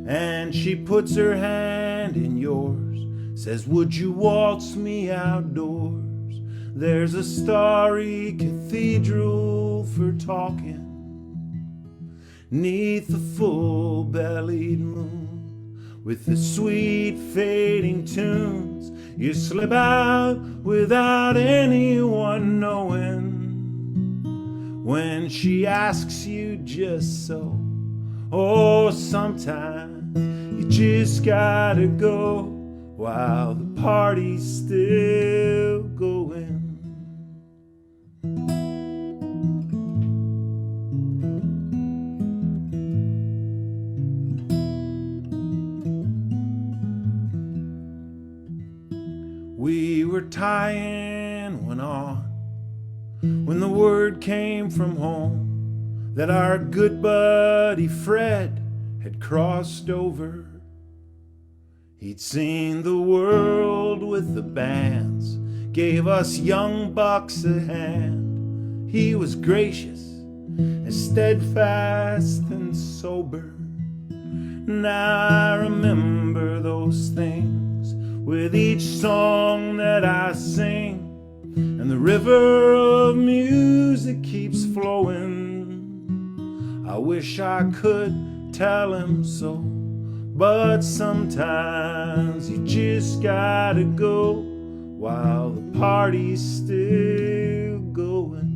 and she puts her hand in yours, says, would you waltz me outdoors? There's a starry cathedral for talking, 'neath the full-bellied moon, with the sweet fading tunes. You slip out without anyone knowing, when she asks you just so. Oh, sometimes you just gotta go while the party's still going. We were tying one on when the word came from home that our good buddy Fred had crossed over. He'd seen the world with the bands, gave us young bucks a hand. He was gracious and steadfast and sober. Now I remember those things with each song that I sing, and the river of music keeps flowing. I wish I could tell him so, but sometimes you just gotta go while the party's still going.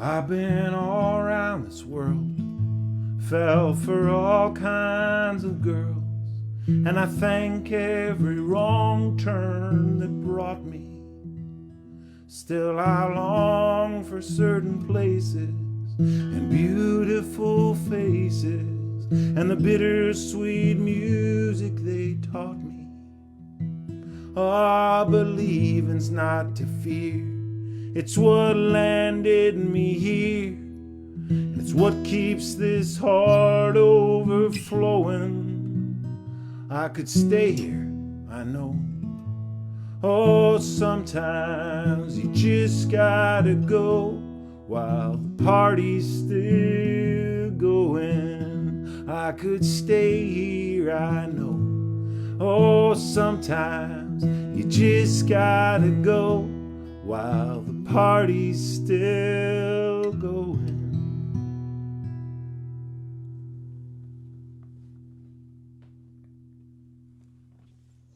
I've been all around this world, fell for all kinds of girls, and I thank every wrong turn that brought me. Still I long for certain places and beautiful faces and the bittersweet music they taught me. Ah, believing's not to fear. It's what landed me here. It's what keeps this heart overflowing. I could stay here, I know. Oh, sometimes you just gotta go while the party's still going. I could stay here, I know. Oh, sometimes you just gotta go while the party's still going.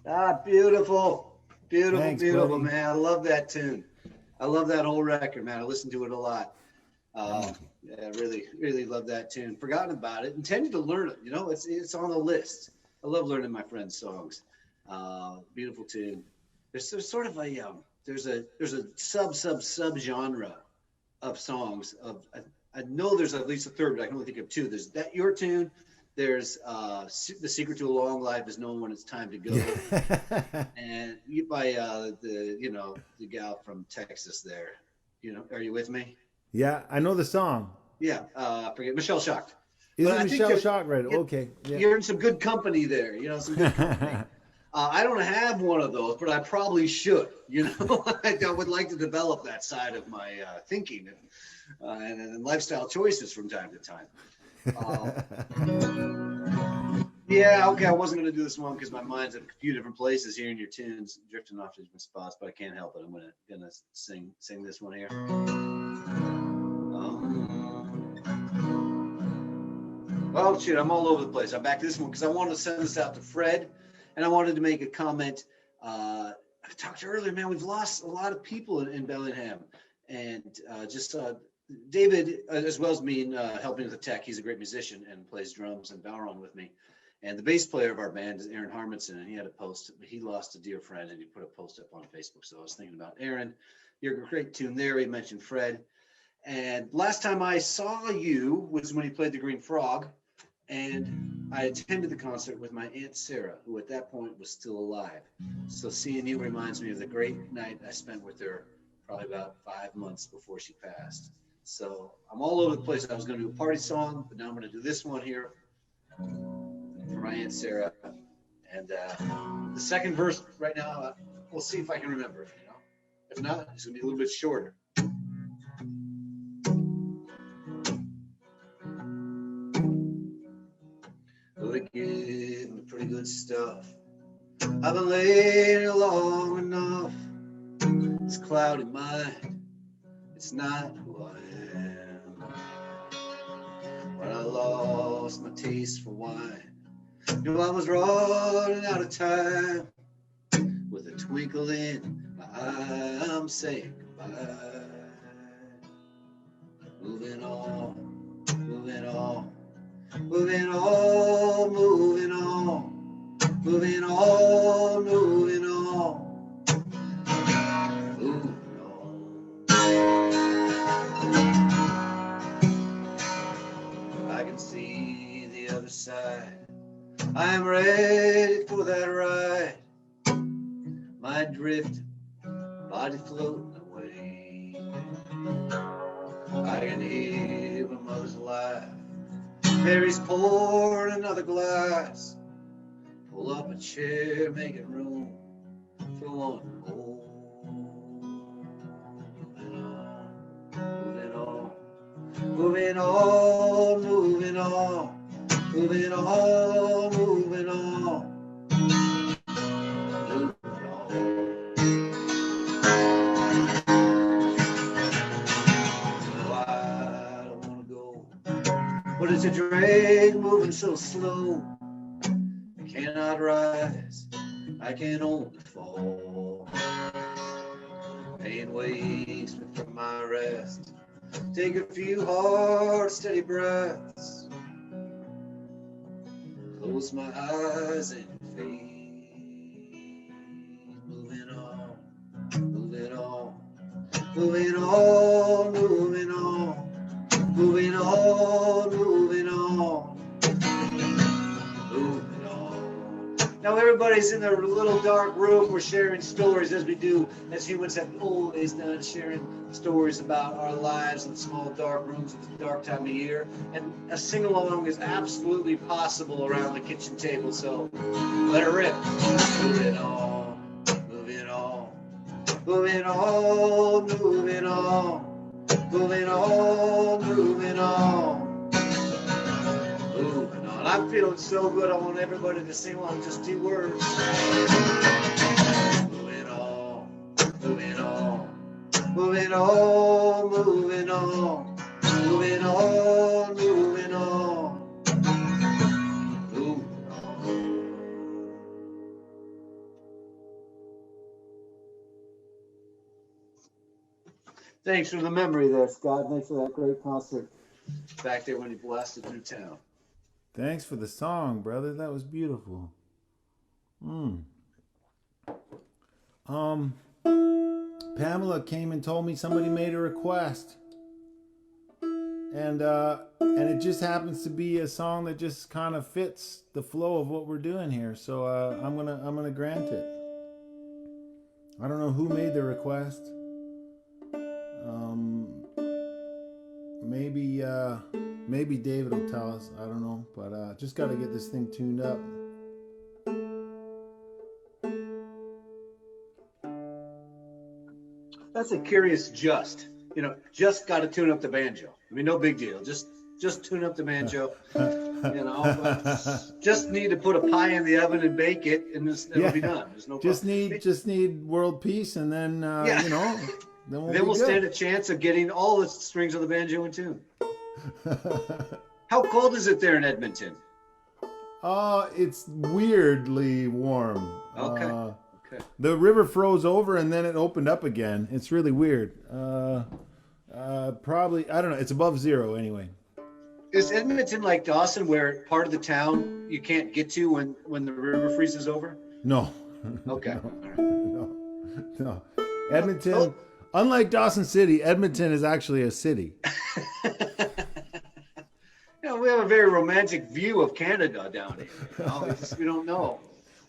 Ah, beautiful, beautiful, Thanks, beautiful, buddy. man. I love that tune. I love that whole record, man. I listen to it a lot. Yeah, really, really love that tune. Forgotten about it. Intended to learn it. You know, it's on the list. I love learning my friends' songs. Beautiful tune. There's sort of a there's a sub genre of songs. I know there's at least a third, but I can only think of two. There's that your tune. There's The Secret to a Long Life is Knowing When It's Time to Go. And you by the gal from Texas there. You know, are you with me? Yeah, I know the song. Yeah, forget Michelle Shocked. Is But it I think Michelle Shock? Right. you're- Okay. Yeah. You're in some good company there. You know, some good company. I don't have one of those, but I probably should. You know, I would like to develop that side of my thinking and lifestyle choices from time to time. Yeah, okay. I wasn't going to do this one because my mind's in a few different places hearing your tunes, drifting off to different spots, but I can't help it. I'm gonna sing this one here. Oh shoot, I'm all over the place. I'm back to this one because I wanted to send this out to Fred, and I wanted to make a comment. I talked earlier, man. We've lost a lot of people in Bellingham, and David, as well as me, helping with the tech. He's a great musician and plays drums and Valron with me. And the bass player of our band is Aaron Harmonson, and he had a post. He lost a dear friend, and he put a post up on Facebook. So I was thinking about Aaron. You're a great tune there. He mentioned Fred. And last time I saw you was when he played the Green Frog, and I attended the concert with my Aunt Sarah, who at that point was still alive. So seeing you reminds me of the great night I spent with her probably about 5 months before she passed. So I'm all over the place. I was going to do a party song, but now I'm going to do this one here for my Aunt Sarah. And the second verse right now, we'll see if I can remember it. You know? If not, it's going to be a little bit shorter. We're getting pretty good stuff. I've been laying long enough. This cloudy mind, it's not who I am. When I lost my taste for wine, knew I was running out of time. With a twinkle in my eye, I'm saying goodbye. Moving on, moving on, moving on, moving on, moving on, moving on. I can see the other side. I am ready for that ride. Mind drift, body floating away. I can hear my mother's laugh. Mary's pouring another glass. Pull up a chair, making room for one more. Moving on, moving on, moving on, moving on, moving on. But it's a drag moving so slow. I cannot rise, I can only fall. Pain wakes me from my rest. Take a few hard, steady breaths. Close close my eyes and fade. Moving on, moving on, moving on, moving on, moving on, moving on, moving on. Now everybody's in their little dark room. We're sharing stories as we do, as humans have always done, sharing stories about our lives in small dark rooms at the dark time of year. And a sing-along is absolutely possible around the kitchen table, so let it rip. Moving on, moving on, moving on, moving on, moving on, moving on, moving on. I'm feeling so good. I want everybody to sing along just 2 words. Moving on, moving on, moving on, moving on, moving on, moving on, moving on. Thanks for the memory there, Scott. Thanks for that great concert back there when you blasted through town. Thanks for the song, brother. That was beautiful. Pamela came and told me somebody made a request. And it just happens to be a song that just kind of fits the flow of what we're doing here. So I'm gonna grant it. I don't know who made the request. Maybe David will tell us. I don't know, but just got to get this thing tuned up. That's a curious just. Just got to tune up the banjo. I mean, no big deal. Just tune up the banjo. Just need to put a pie in the oven and bake it, and it'll be done. There's no problem. Just need world peace, and then then we'll stand a chance of getting all the strings of the banjo in tune. How cold is it there in Edmonton? It's weirdly warm. Okay. The river froze over and then it opened up again. It's really weird. Probably, I don't know. It's above 0 anyway. Is Edmonton like Dawson, where part of the town you can't get to when the river freezes over? No. Okay. No. Edmonton, unlike Dawson City, Edmonton is actually a city. We have a very romantic view of Canada down here. We don't know.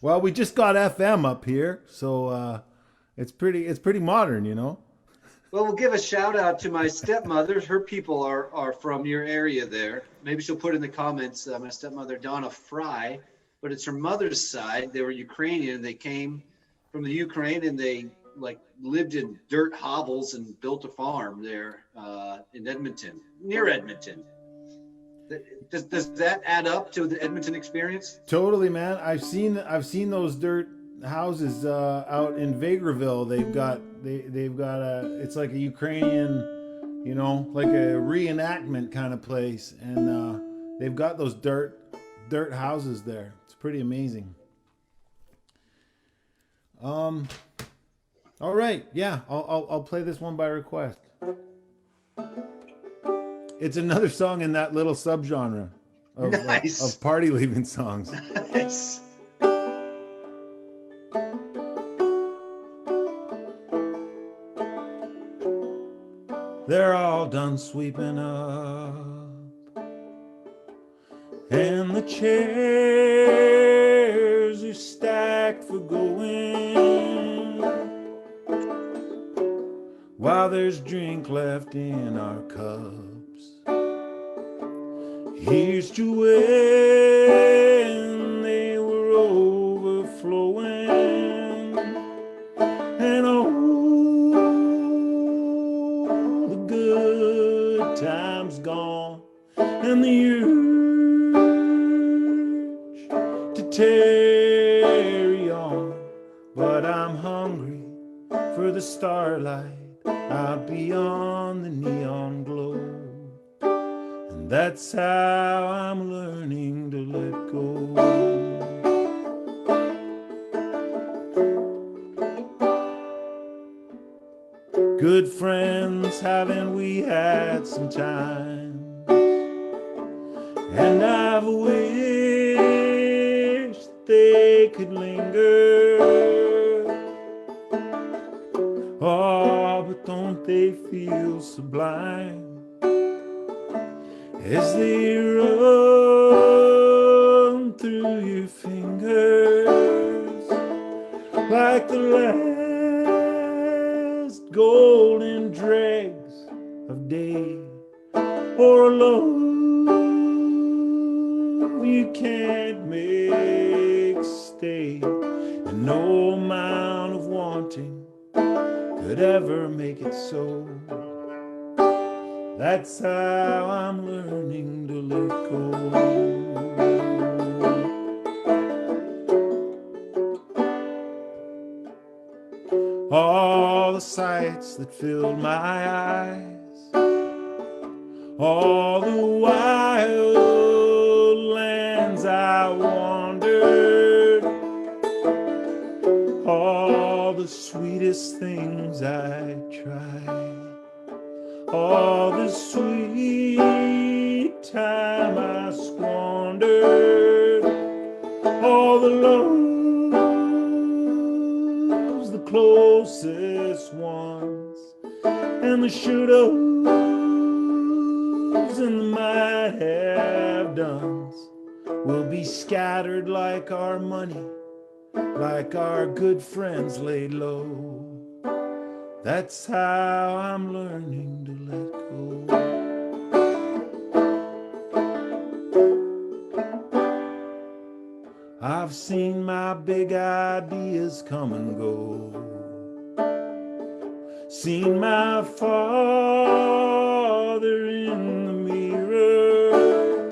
Well, we just got FM up here, so it's pretty modern, Well, we'll give a shout out to my stepmother. Her people are from your area there. Maybe she'll put in the comments. My stepmother, Donna Fry, but it's her mother's side. They were Ukrainian. They came from the Ukraine and they lived in dirt hovels and built a farm there in Edmonton, near Edmonton. Does that add up to the Edmonton experience? Totally, man. I've seen those dirt houses out in Vegreville. They've got it's like a Ukrainian, like a reenactment kind of place, and they've got those dirt houses there. It's pretty amazing. All right, yeah, I'll play this one by request. It's another song in that little subgenre of party leaving songs. Nice. They're all done sweeping up, and the chairs are stacked for going, while there's drink left in our cups. Here's to when they were overflowing, and oh, the good times gone, and the urge to tarry on. But I'm hungry for the starlight out beyond the neon glow. That's how I'm learning to let go. Good friends, haven't we had some time? And I've wished could linger. Oh, but don't they feel sublime as they run through your fingers like the last golden dregs of day, or a love you can't make stay, and no amount of wanting could ever make it so. That's how I'm learning to let go. All the sights that filled my eyes, all the wild lands I wandered, all the sweetest things I tried, all the sweet time I squandered, all the loves, the closest ones, and the should-haves and the might-have-dones will be scattered like our money, like our good friends laid low. That's how I'm learning to let go. I've seen my big ideas come and go, seen my father in the mirror,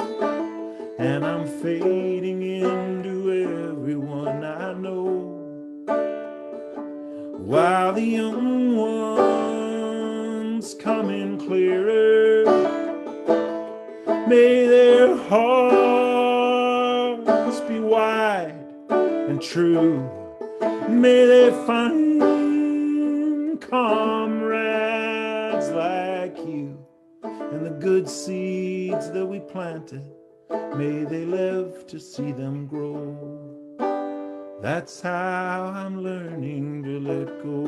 and I'm fading into everyone I know, while the young ones come in clearer. May their hearts be wide and true. May they find comrades like you, and the good seeds that we planted, may they live to see them grow. That's how I'm learning to let go.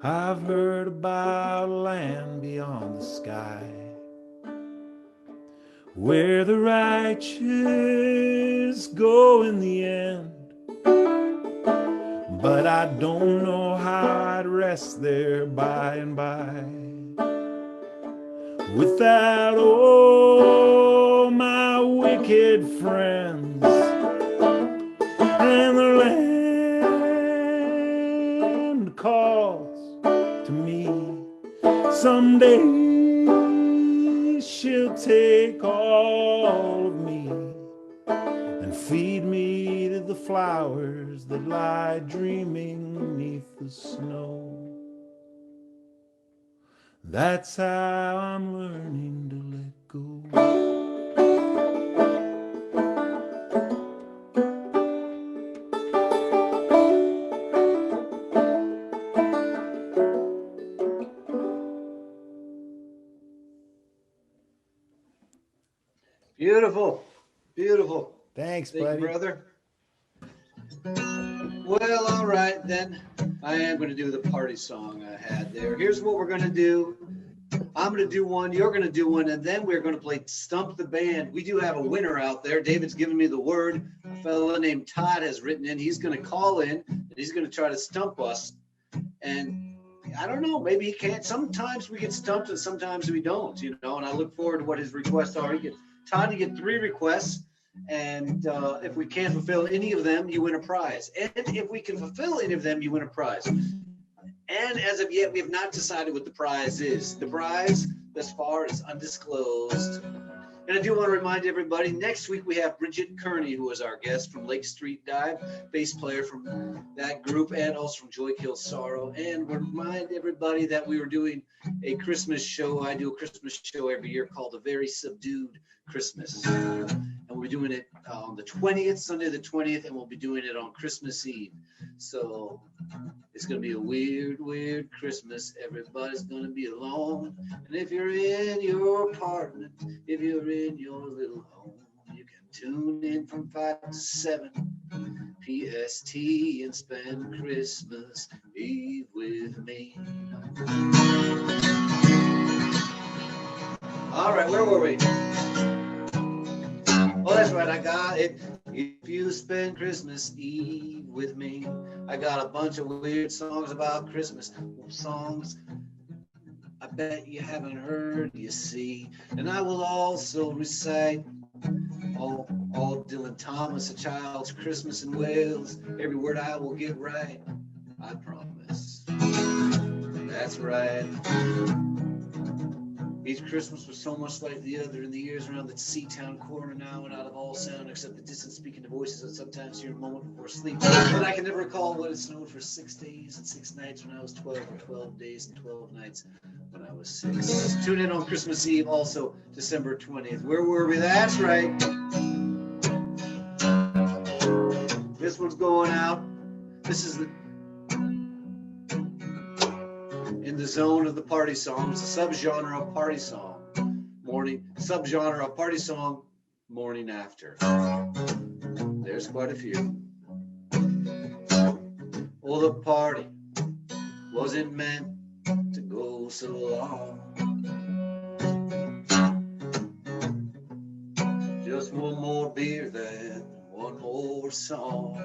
I've heard about a land beyond the sky, where the righteous go in the end. But I don't know how I'd rest there by and by, without all my wicked friends, and the land calls to me. Someday she'll take all of me and feed me to the flowers that lie dreaming beneath the snow. That's how I'm learning to let go. Beautiful. Beautiful. Thanks, Thank buddy. you, brother. Well, all right, then. I am going to do the party song I had there. Here's what we're going to do. I'm going to do one, you're going to do one, and then we're going to play Stump the Band. We do have a winner out there. David's given me the word. A fellow named Todd has written in. He's going to call in, and he's going to try to stump us. And I don't know, maybe he can't. Sometimes we get stumped, and sometimes we don't, you know, and I look forward to what his requests are. Todd, you get 3 requests. And if we can't fulfill any of them, you win a prize. And if we can fulfill any of them, you win a prize. And as of yet, we have not decided what the prize is. The prize, thus far, is undisclosed. And I do want to remind everybody, next week we have Bridget Kearney, who is our guest from Lake Street Dive, bass player from that group, and also from Joy Kills Sorrow. And remind everybody that we were doing a Christmas show. I do a Christmas show every year called A Very Subdued Christmas. And be doing it on the 20th, Sunday the 20th, and we'll be doing it on Christmas Eve. So it's going to be a weird, weird Christmas. Everybody's going to be alone. And if you're in your apartment, if you're in your little home, you can tune in from 5 to 7 PST and spend Christmas Eve with me. All right, where were we? Oh, that's right, I got it. If you spend Christmas Eve with me, I got a bunch of weird songs about Christmas. Songs I bet you haven't heard, you see. And I will also recite all Dylan Thomas, A Child's Christmas in Wales. Every word I will get right, I promise. That's right. Each Christmas was so much like the other in the years around the Seatown corner now and out of all sound except the distant speaking of voices that sometimes hear a moment before sleep. But I can never recall what it snowed for 6 days and 6 nights when I was 12 or 12 days and 12 nights when I was 6. Tune in on Christmas Eve, also December 20th. Where were we? That's right. This one's going out. This is in the zone of the party song. It's a subgenre of party song. Subgenre of party song, morning after. There's quite a few. Oh, the party wasn't meant to go so long. Just one more beer, then one more song.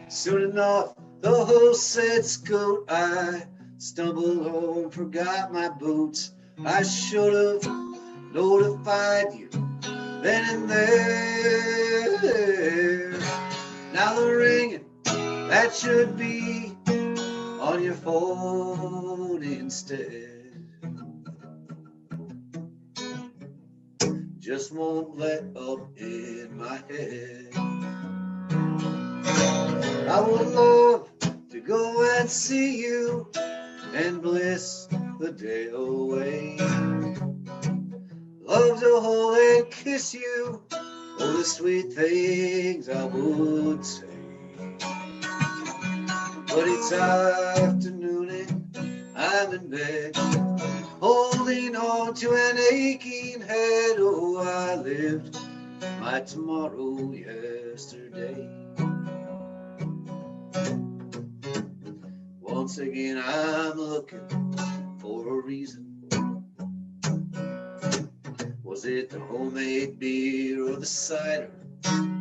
Soon enough, the host said, "Scoot." I stumbled home, forgot my boots. I should have notified you then and there. Now the ringing, that should be on your phone instead. Just won't let up in my head. I would love to go and see you and bliss the day away. Love to hold and kiss you, all the sweet things I would say. But it's afternoon and I'm in bed, holding on to an aching head. Oh, I lived my tomorrow yesterday. Once again, I'm looking for a reason. Was it the homemade beer or the cider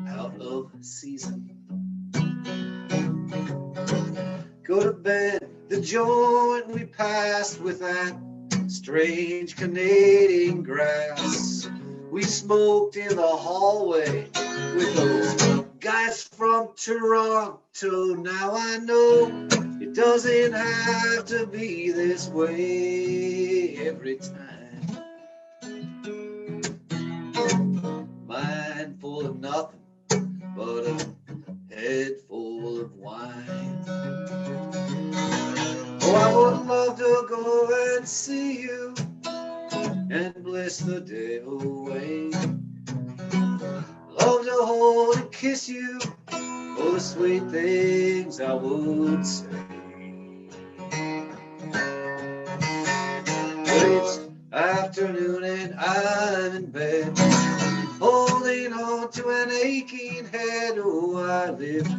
out of season? Go to bed, the joint we passed with that strange Canadian grass. We smoked in the hallway with those guys from Toronto. Now I know it doesn't have to be this way every time. Mind full of nothing but a head full of wine. Oh, I would love to go and see you and bliss the day away. Love to hold and kiss you, all the sweet things I would say. But it's afternoon and I'm in bed, holding on to an aching head. Oh, I lived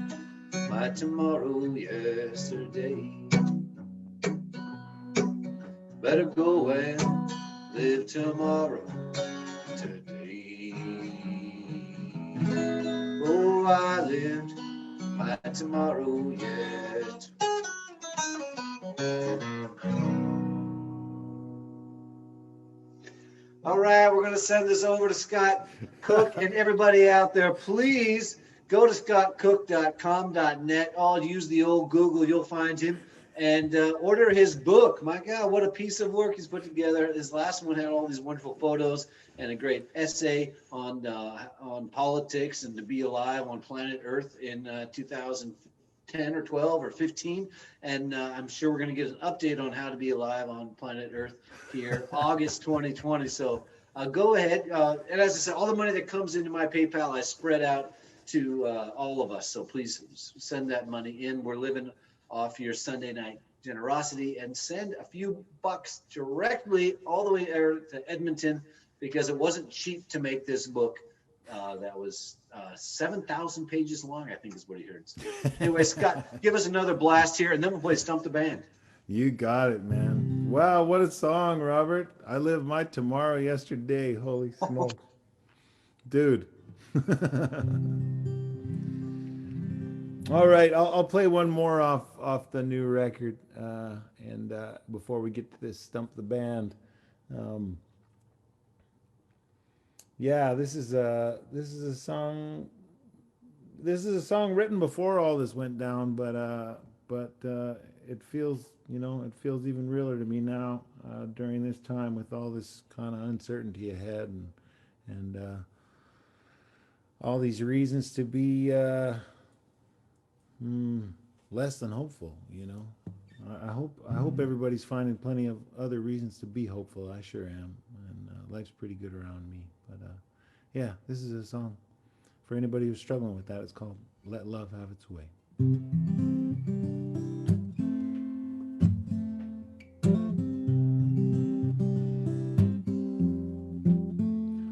my tomorrow yesterday. Better go and live tomorrow today. Oh, I lived my tomorrow yet. All right, we're going to send this over to Scott Cook and everybody out there. Please go to scottcook.com.net. I'll use the old Google. You'll find him. And order his book. My God, what a piece of work he's put together. His last one had all these wonderful photos and a great essay on politics and to be alive on planet Earth in 2010 or 12 or 15. And I'm sure we're going to get an update on how to be alive on planet Earth here, August 2020. So Go ahead. And as I said, all the money that comes into my PayPal, I spread out to all of us. So please send that money in. We're living off your Sunday night generosity, and send a few bucks directly all the way to Edmonton, because it wasn't cheap to make this book. That was 7,000 pages long, I think is what he heard. Anyway, Scott, give us another blast here, and then we'll play Stump the Band. You got it, man. Wow, what a song, Robert. I lived my tomorrow yesterday. Holy smokes. Dude. All right, I'll play one more off the new record, and before we get to this Stump the Band. Yeah, this is a song. This is a song written before all this went down, but it feels, it feels even realer to me now during this time with all this kind of uncertainty ahead, and all these reasons to be less than hopeful. I hope everybody's finding plenty of other reasons to be hopeful. I sure am, and life's pretty good around me. But yeah, this is a song for anybody who's struggling with that. It's called "Let Love Have Its Way."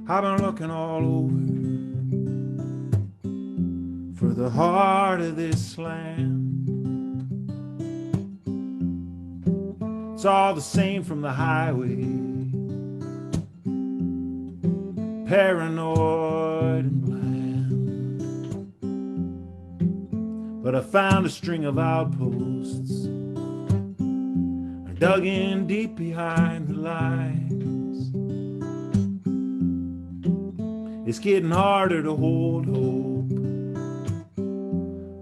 I've been looking all over for the heart of this land. It's all the same from the highway, paranoid and bland. But I found a string of outposts, I dug in deep behind the lines. It's getting harder to hold hope,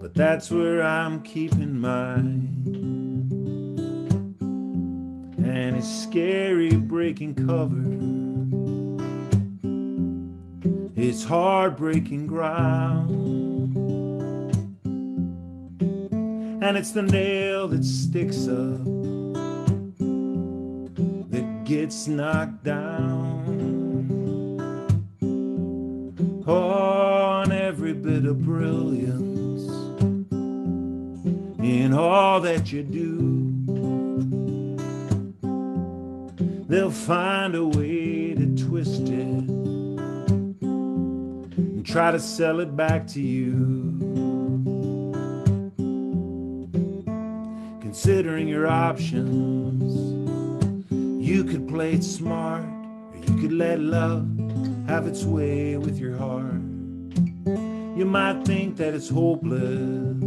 but that's where I'm keeping mine. And it's scary breaking cover, it's heartbreaking ground, and it's the nail that sticks up that gets knocked down. On every bit of brilliance in all that you do, they'll find a way to twist it and try to sell it back to you. Considering your options, you could play it smart, or you could let love have its way with your heart. You might think that it's hopeless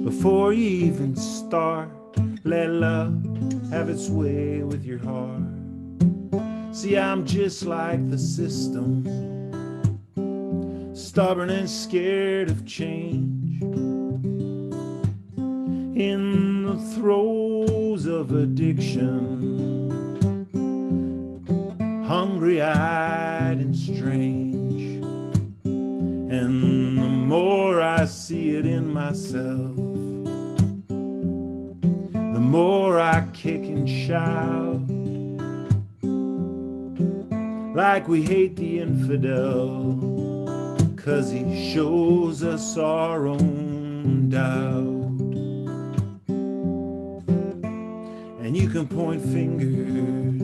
before you even start. Let love have its way with your heart. See, I'm just like the system, stubborn and scared of change. In the throes of addiction, hungry-eyed and strange. And the more I see it in myself, the more I kick and shout, like we hate the infidel, 'cause he shows us our own doubt. And you can point fingers,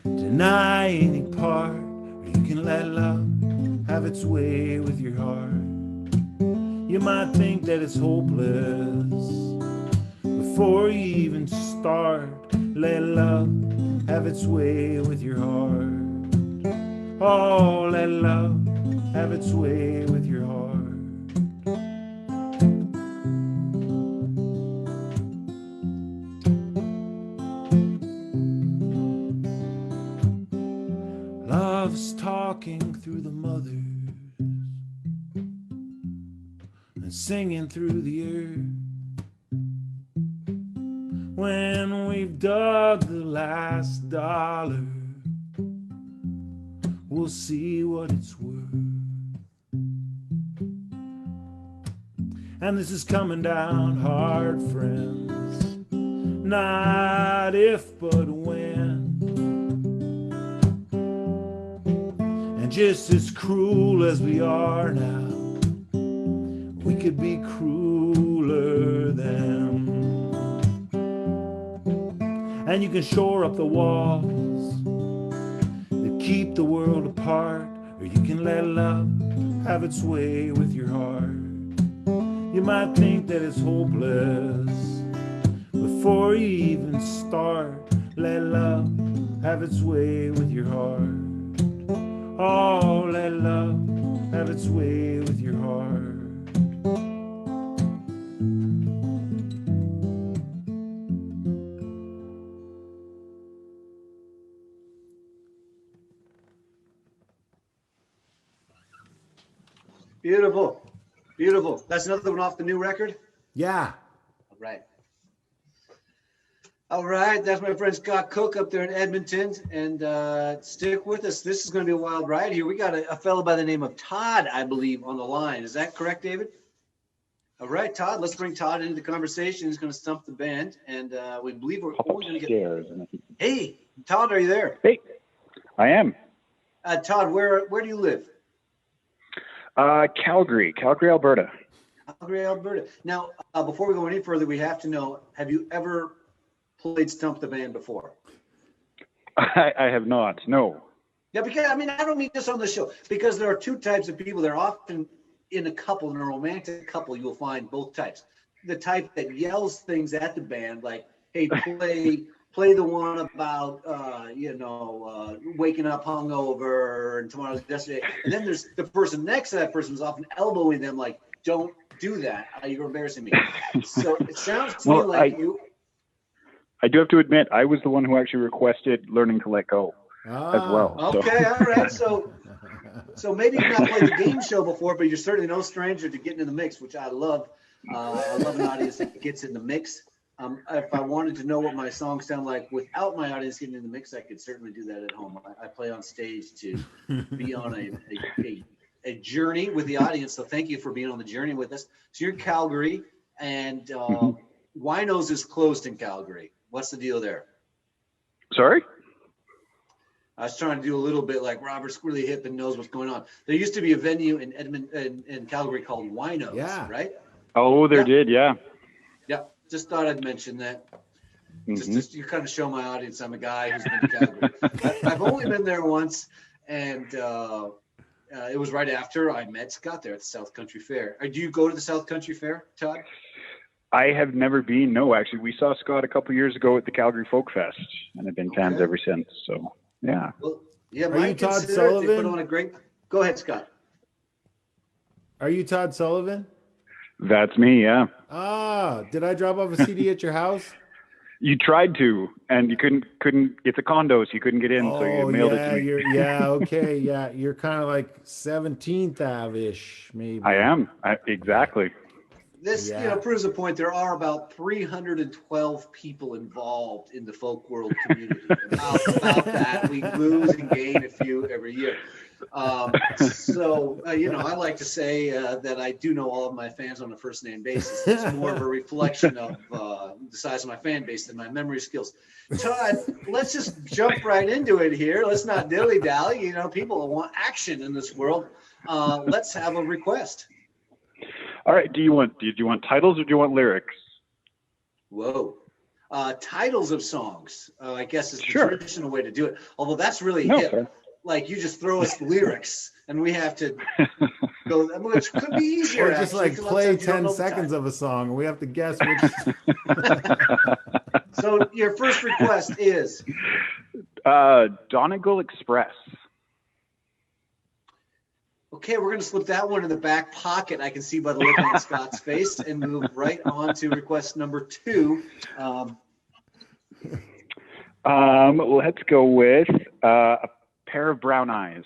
deny any part, or you can let love have its way with your heart. You might think that it's hopeless before you even start. Let love have its way with your heart. Oh, let love have its way with your heart. Love's talking through the mothers and singing through the earth. When we've dug the last dollar, we'll see what it's worth. And this is coming down hard, friends, not if but when. And just as cruel as we are now, we could be crueler then. And you can shore up the walls that keep the world apart, or you can let love have its way with your heart. You might think that it's hopeless before you even start. Let love have its way with your heart. Oh, let love have its way with your heart. Beautiful. Beautiful. That's another one off the new record? Yeah. All right. All right. That's my friend Scott Cook up there in Edmonton. And stick with us. This is going to be a wild ride here. We got a fellow by the name of Todd, I believe, on the line. Is that correct, David? All right, Todd. Let's bring Todd into the conversation. He's going to stump the band. And we believe we're only going to get... Hey, Todd, are you there? Hey, I am. Todd, where do you live? Calgary, Alberta. Calgary, Alberta. Now, before we go any further, we have to know, have you ever played Stump the Band before? I have not, no. Yeah, because, I mean, I don't mean this on the show, because there are two types of people. They're often in a couple, in a romantic couple, you'll find both types. The type that yells things at the band, like, hey, play the one about, waking up hungover and tomorrow's yesterday. And then there's the person next to that person who's often elbowing them, like, don't do that. You're embarrassing me. So it sounds to me like you. I do have to admit, I was the one who actually requested learning to let go as well. Okay, all right. So maybe you've not played the game show before, but you're certainly no stranger to getting in the mix, which I love. I love an audience that gets in the mix. If I wanted to know what my songs sound like without my audience getting in the mix, I could certainly do that at home. I play on stage to be on a journey with the audience. So thank you for being on the journey with us. So you're in Calgary, and Winos is closed in Calgary. What's the deal there? Sorry? I was trying to do a little bit like Robert's really hip and knows what's going on. There used to be a venue in in Calgary called Winos, right? Oh, did, yeah. Yeah, just thought I'd mention that. Just you kind of show my audience I'm a guy who's been to Calgary. I've only been there once, and it was right after I met Scott there at the South Country Fair. Do you go to the South Country Fair, Todd? I have never been. No, actually, we saw Scott a couple years ago at the Calgary Folk Fest, and have been fans ever since. So, yeah. Well, yeah, Are you Todd Sullivan? They put on a great. Go ahead, Scott. Are you Todd Sullivan? That's me, yeah. Ah, did I drop off a CD at your house? You tried to, and you couldn't. It's a condo, so you couldn't get in. So you mailed it to me. You're kind of like 17th Ave-ish, maybe. I am exactly. This proves a point. There are about 312 people involved in the folk world community. About that, we lose and gain a few every year. I like to say that I do know all of my fans on a first name basis. It's more of a reflection of the size of my fan base than my memory skills. Todd, let's just jump right into it here. Let's not dilly dally. People want action in this world. Let's have a request. All right. Do you want titles or do you want lyrics? Whoa. Titles of songs, I guess, is the traditional way to do it. Although that's really hip. Fair. Like you just throw us lyrics and we have to go, which could be easier. Or just like play 10 seconds of a song and we have to guess which. So your first request is? Donegal Express. Okay, we're going to slip that one in the back pocket. I can see by the look on Scott's face and move right on to request number 2. Let's go with a pair of brown eyes.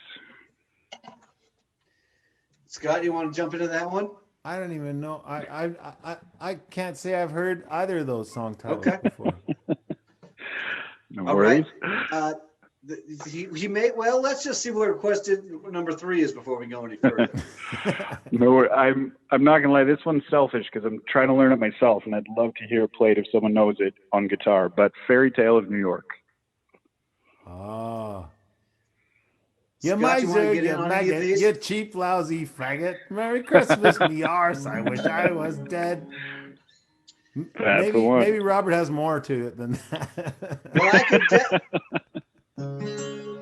Scott, you want to jump into that one? I don't even know. I can't say I've heard either of those song titles before. No worries. Right. He may. Well, let's just see what requested number 3 is before we go any further. No, I'm not gonna lie. This one's selfish because I'm trying to learn it myself, and I'd love to hear it played if someone knows it on guitar. But Fairy Tale of New York. Ah. You Scott, might you wanna say get in you on any of maggot, these? you cheap, lousy faggot. Merry Christmas, me arse. I wish I was dead. That's the one. Maybe Robert has more to it than that.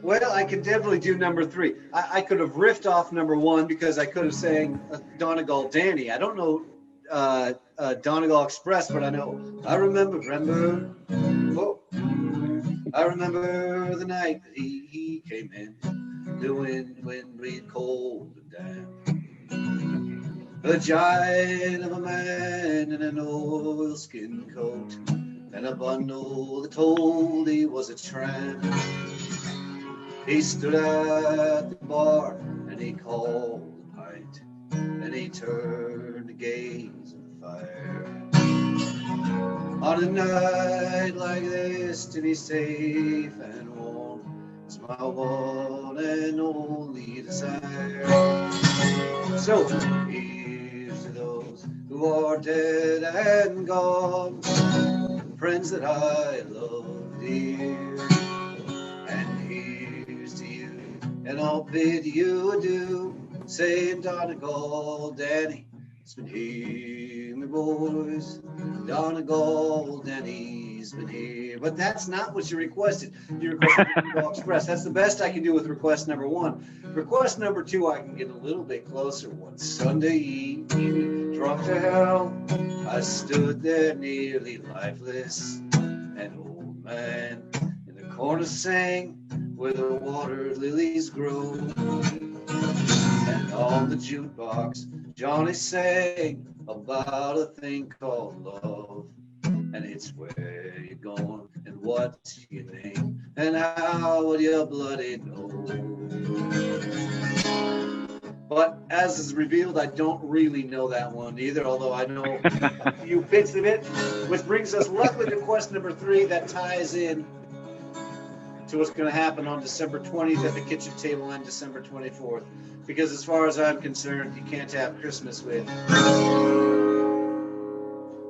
Well, I could definitely do number 3. I could have riffed off number 1 because I could have sang Donegal Danny. I don't know Donegal Express, but I know I remember the night that he came in, the wind bleed cold and damp, a giant of a man in an oilskin coat and a bundle that told he was a tramp. He stood at the bar and he called a pint, and he turned to gaze at the fire. On a night like this, to be safe and warm is my one and only desire. So here's to those who are dead and gone, friends that I love dear. And here's to you, and I'll bid you adieu, saying Donegal Danny, it's been here, my boys. Donegal Danny's been here. But that's not what you requested. You requested Donegal Express. That's the best I can do with request number 1. Request number 2, I can get a little bit closer. One Sunday evening, drunk to hell, I stood there nearly lifeless. An old man in the corner sang, where the water lilies grow. And on the jukebox, Johnny sang about a thing called love. And it's where you're going and what's your name and how would your bloody know. But as is revealed, I don't really know that one either, although I know a few bits of it, which brings us luckily to quest number 3 that ties in to what's going to happen on December 20th at the kitchen table and December 24th. Because as far as I'm concerned, you can't have Christmas with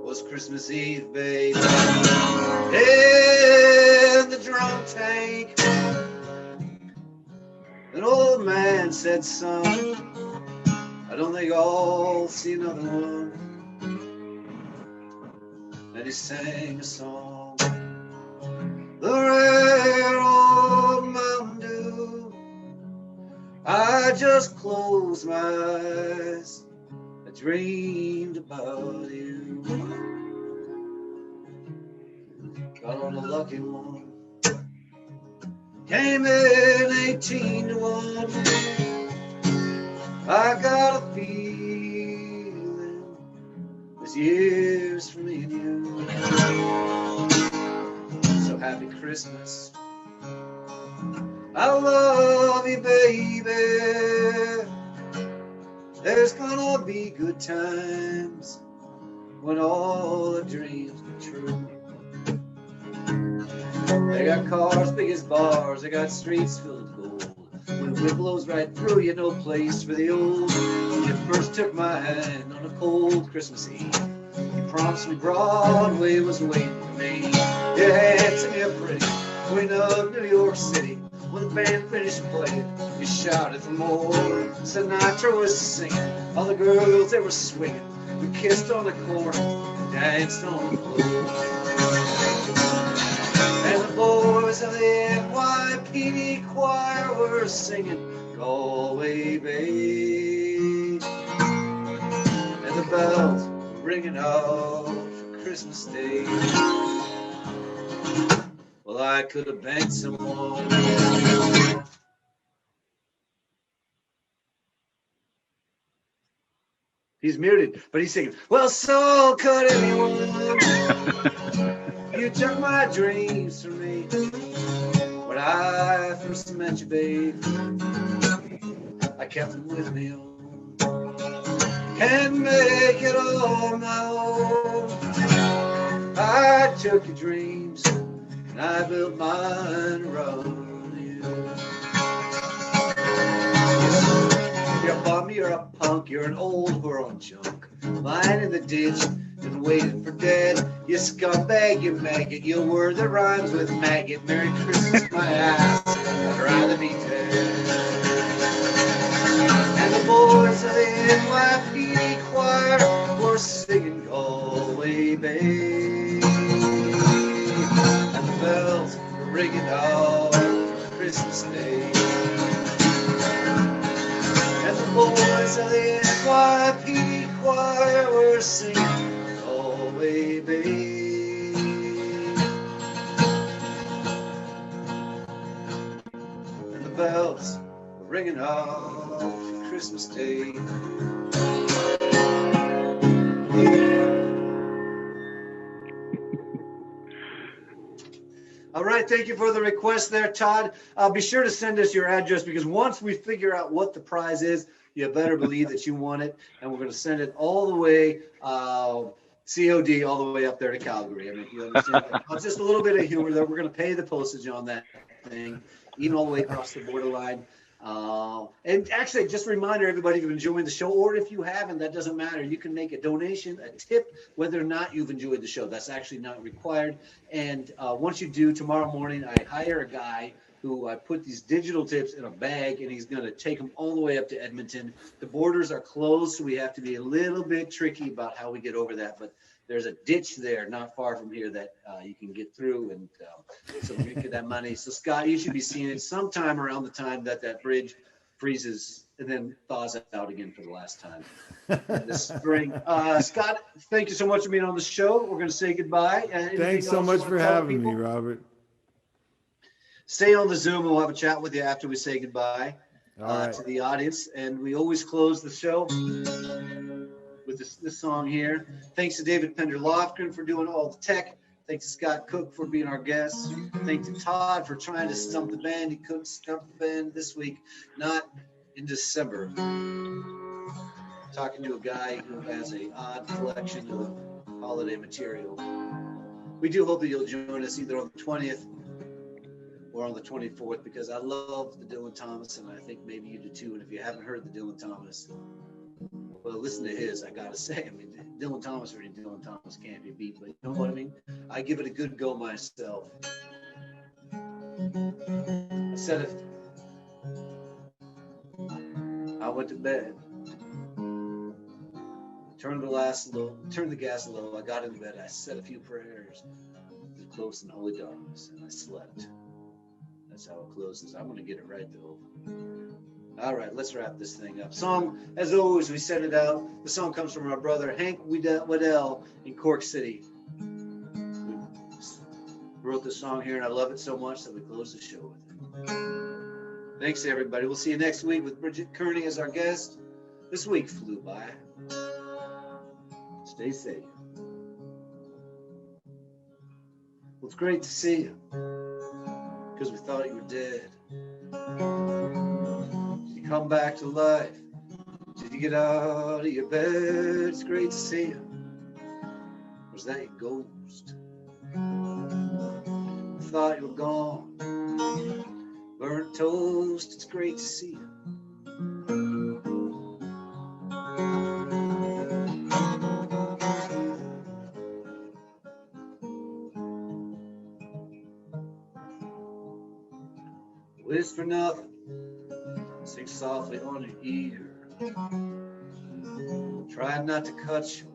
was Christmas Eve, baby, in the drunk tank. An old man said, son, I don't think I'll see another one. And he sang a song, the rare old Mountain Dew. I just closed my eyes, I dreamed about you. Got on a lucky one, came in 18-1. I got a feeling this year's for me and you. So happy Christmas, I love you, baby. There's gonna be good times when all the dreams come true. They got cars big as bars, they got streets filled with gold. When the wind blows right through you, no place for the old. When you first took my hand on a cold Christmas Eve, you promised me Broadway was waiting for me. You had to be a pretty queen of New York City. When the band finished playing, you shouted for more. Sinatra was singing, all the girls they were swinging. We kissed on the corner, danced on the floor. And the boys of the NYPD choir were singing Galway Bay. And the bells were ringing out for Christmas Day. Well, I could have banked someone. He's muted, but he's singing. Well, so could anyone. You took my dreams from me when I first met you, babe. I kept them with me. Can't make it all my own. I took your dreams and I built mine around you. You're a bum, you're a punk, you're an old world junk. Lying in the ditch, and waiting for dead. You scumbag, you maggot, you word that rhymes with maggot. Merry Christmas, my ass, I'd rather be dead. And the boys of the NYPD choir were singing Galway Bay. And the bells were ringing out for Christmas Day. And the boys of the NYPD choir were singing Galway Bay. And the bells were ringing out for Christmas Day. All right, thank you for the request there, Todd. Be sure to send us your address, because once we figure out what the prize is, you better believe that you want it, and we're going to send it all the way, COD, all the way up there to Calgary. I mean, you understand? Just a little bit of humor there. We're going to pay the postage on that thing, even all the way across the borderline. And actually, just a reminder, everybody, if you've enjoyed the show, or if you haven't, that doesn't matter. You can make a donation, a tip, whether or not you've enjoyed the show. That's actually not required. And once you do, tomorrow morning, I hire a guy who I put these digital tips in a bag, and he's going to take them all the way up to Edmonton. The borders are closed, so we have to be a little bit tricky about how we get over that. But there's a ditch there not far from here that you can get through, and so we get that money. So Scott, you should be seeing it sometime around the time that that bridge freezes and then thaws out again for the last time this spring. Scott, thank you so much for being on the show. We're going to say goodbye. Thanks so much for having me, Robert. Stay on the Zoom, and we'll have a chat with you after we say goodbye to the audience. And we always close the show with this song here. Thanks to David Pender Lofgren for doing all the tech. Thanks to Scott Cook for being our guest. Thanks to Todd for trying to stump the band. He couldn't stump the band this week, not in December. Talking to a guy who has an odd collection of holiday material. We do hope that you'll join us either on the 20th or on the 24th, because I love the Dylan Thomas, and I think maybe you do too. And if you haven't heard the Dylan Thomas, well, listen to his. I gotta say, I mean, Dylan Thomas or Dylan Thomas can't be beat, but you know what I mean? I give it a good go myself. I said it. I went to bed. Turned the gas low. I got into bed. I said a few prayers. It was close in holy darkness, and I slept. That's how it closes. I'm gonna get it right though. All right, let's wrap this thing up. Song, as always, we send it out. The song comes from our brother Hank Waddell in Cork City. We wrote this song here, and I love it so much that we close the show with it. Thanks, everybody. We'll see you next week with Bridget Kearney as our guest. This week flew by. Stay safe. Well, it's great to see you, because we thought you were dead. Come back to life. Did you get out of your bed? It's great to see you. Was that your ghost? I thought you were gone. Burnt toast. It's great to see you. Whisper nothing. Sing softly on your ear. Try not to cut short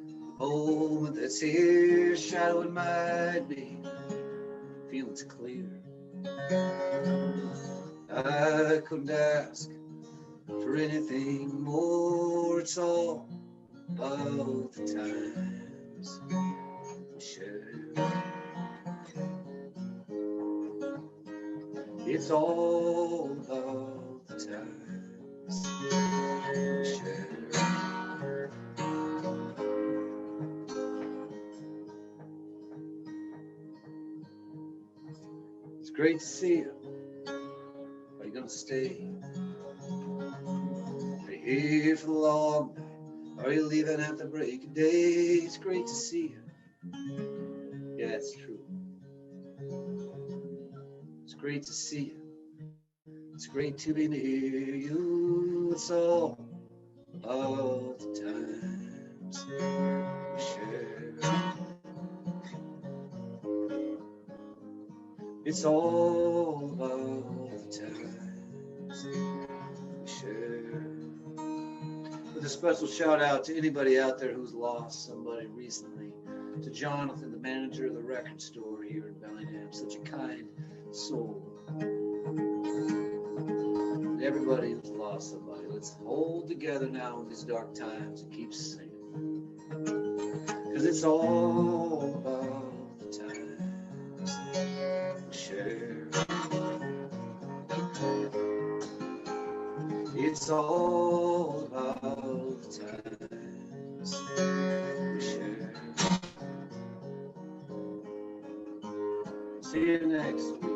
the moment that's here. Shadow it might be. Feeling's clear. I couldn't ask for anything more. It's all about the times we shared. It's all about the times we shared. It's great to see you. Are you gonna stay? Are you here for the long night? Are you leaving at the break of day? It's great to see you. Yeah, it's true. It's great to see you. It's great to be near you. It's all about the times we share. It's all about the times we share. With a special shout out to anybody out there who's lost somebody recently. To Jonathan, the manager of the record store here in Bellingham, such a kind soul. And everybody who's lost somebody, let's hold together now in these dark times and keep singing. Because it's all about the times we share. It's all about the times we share. See you next week.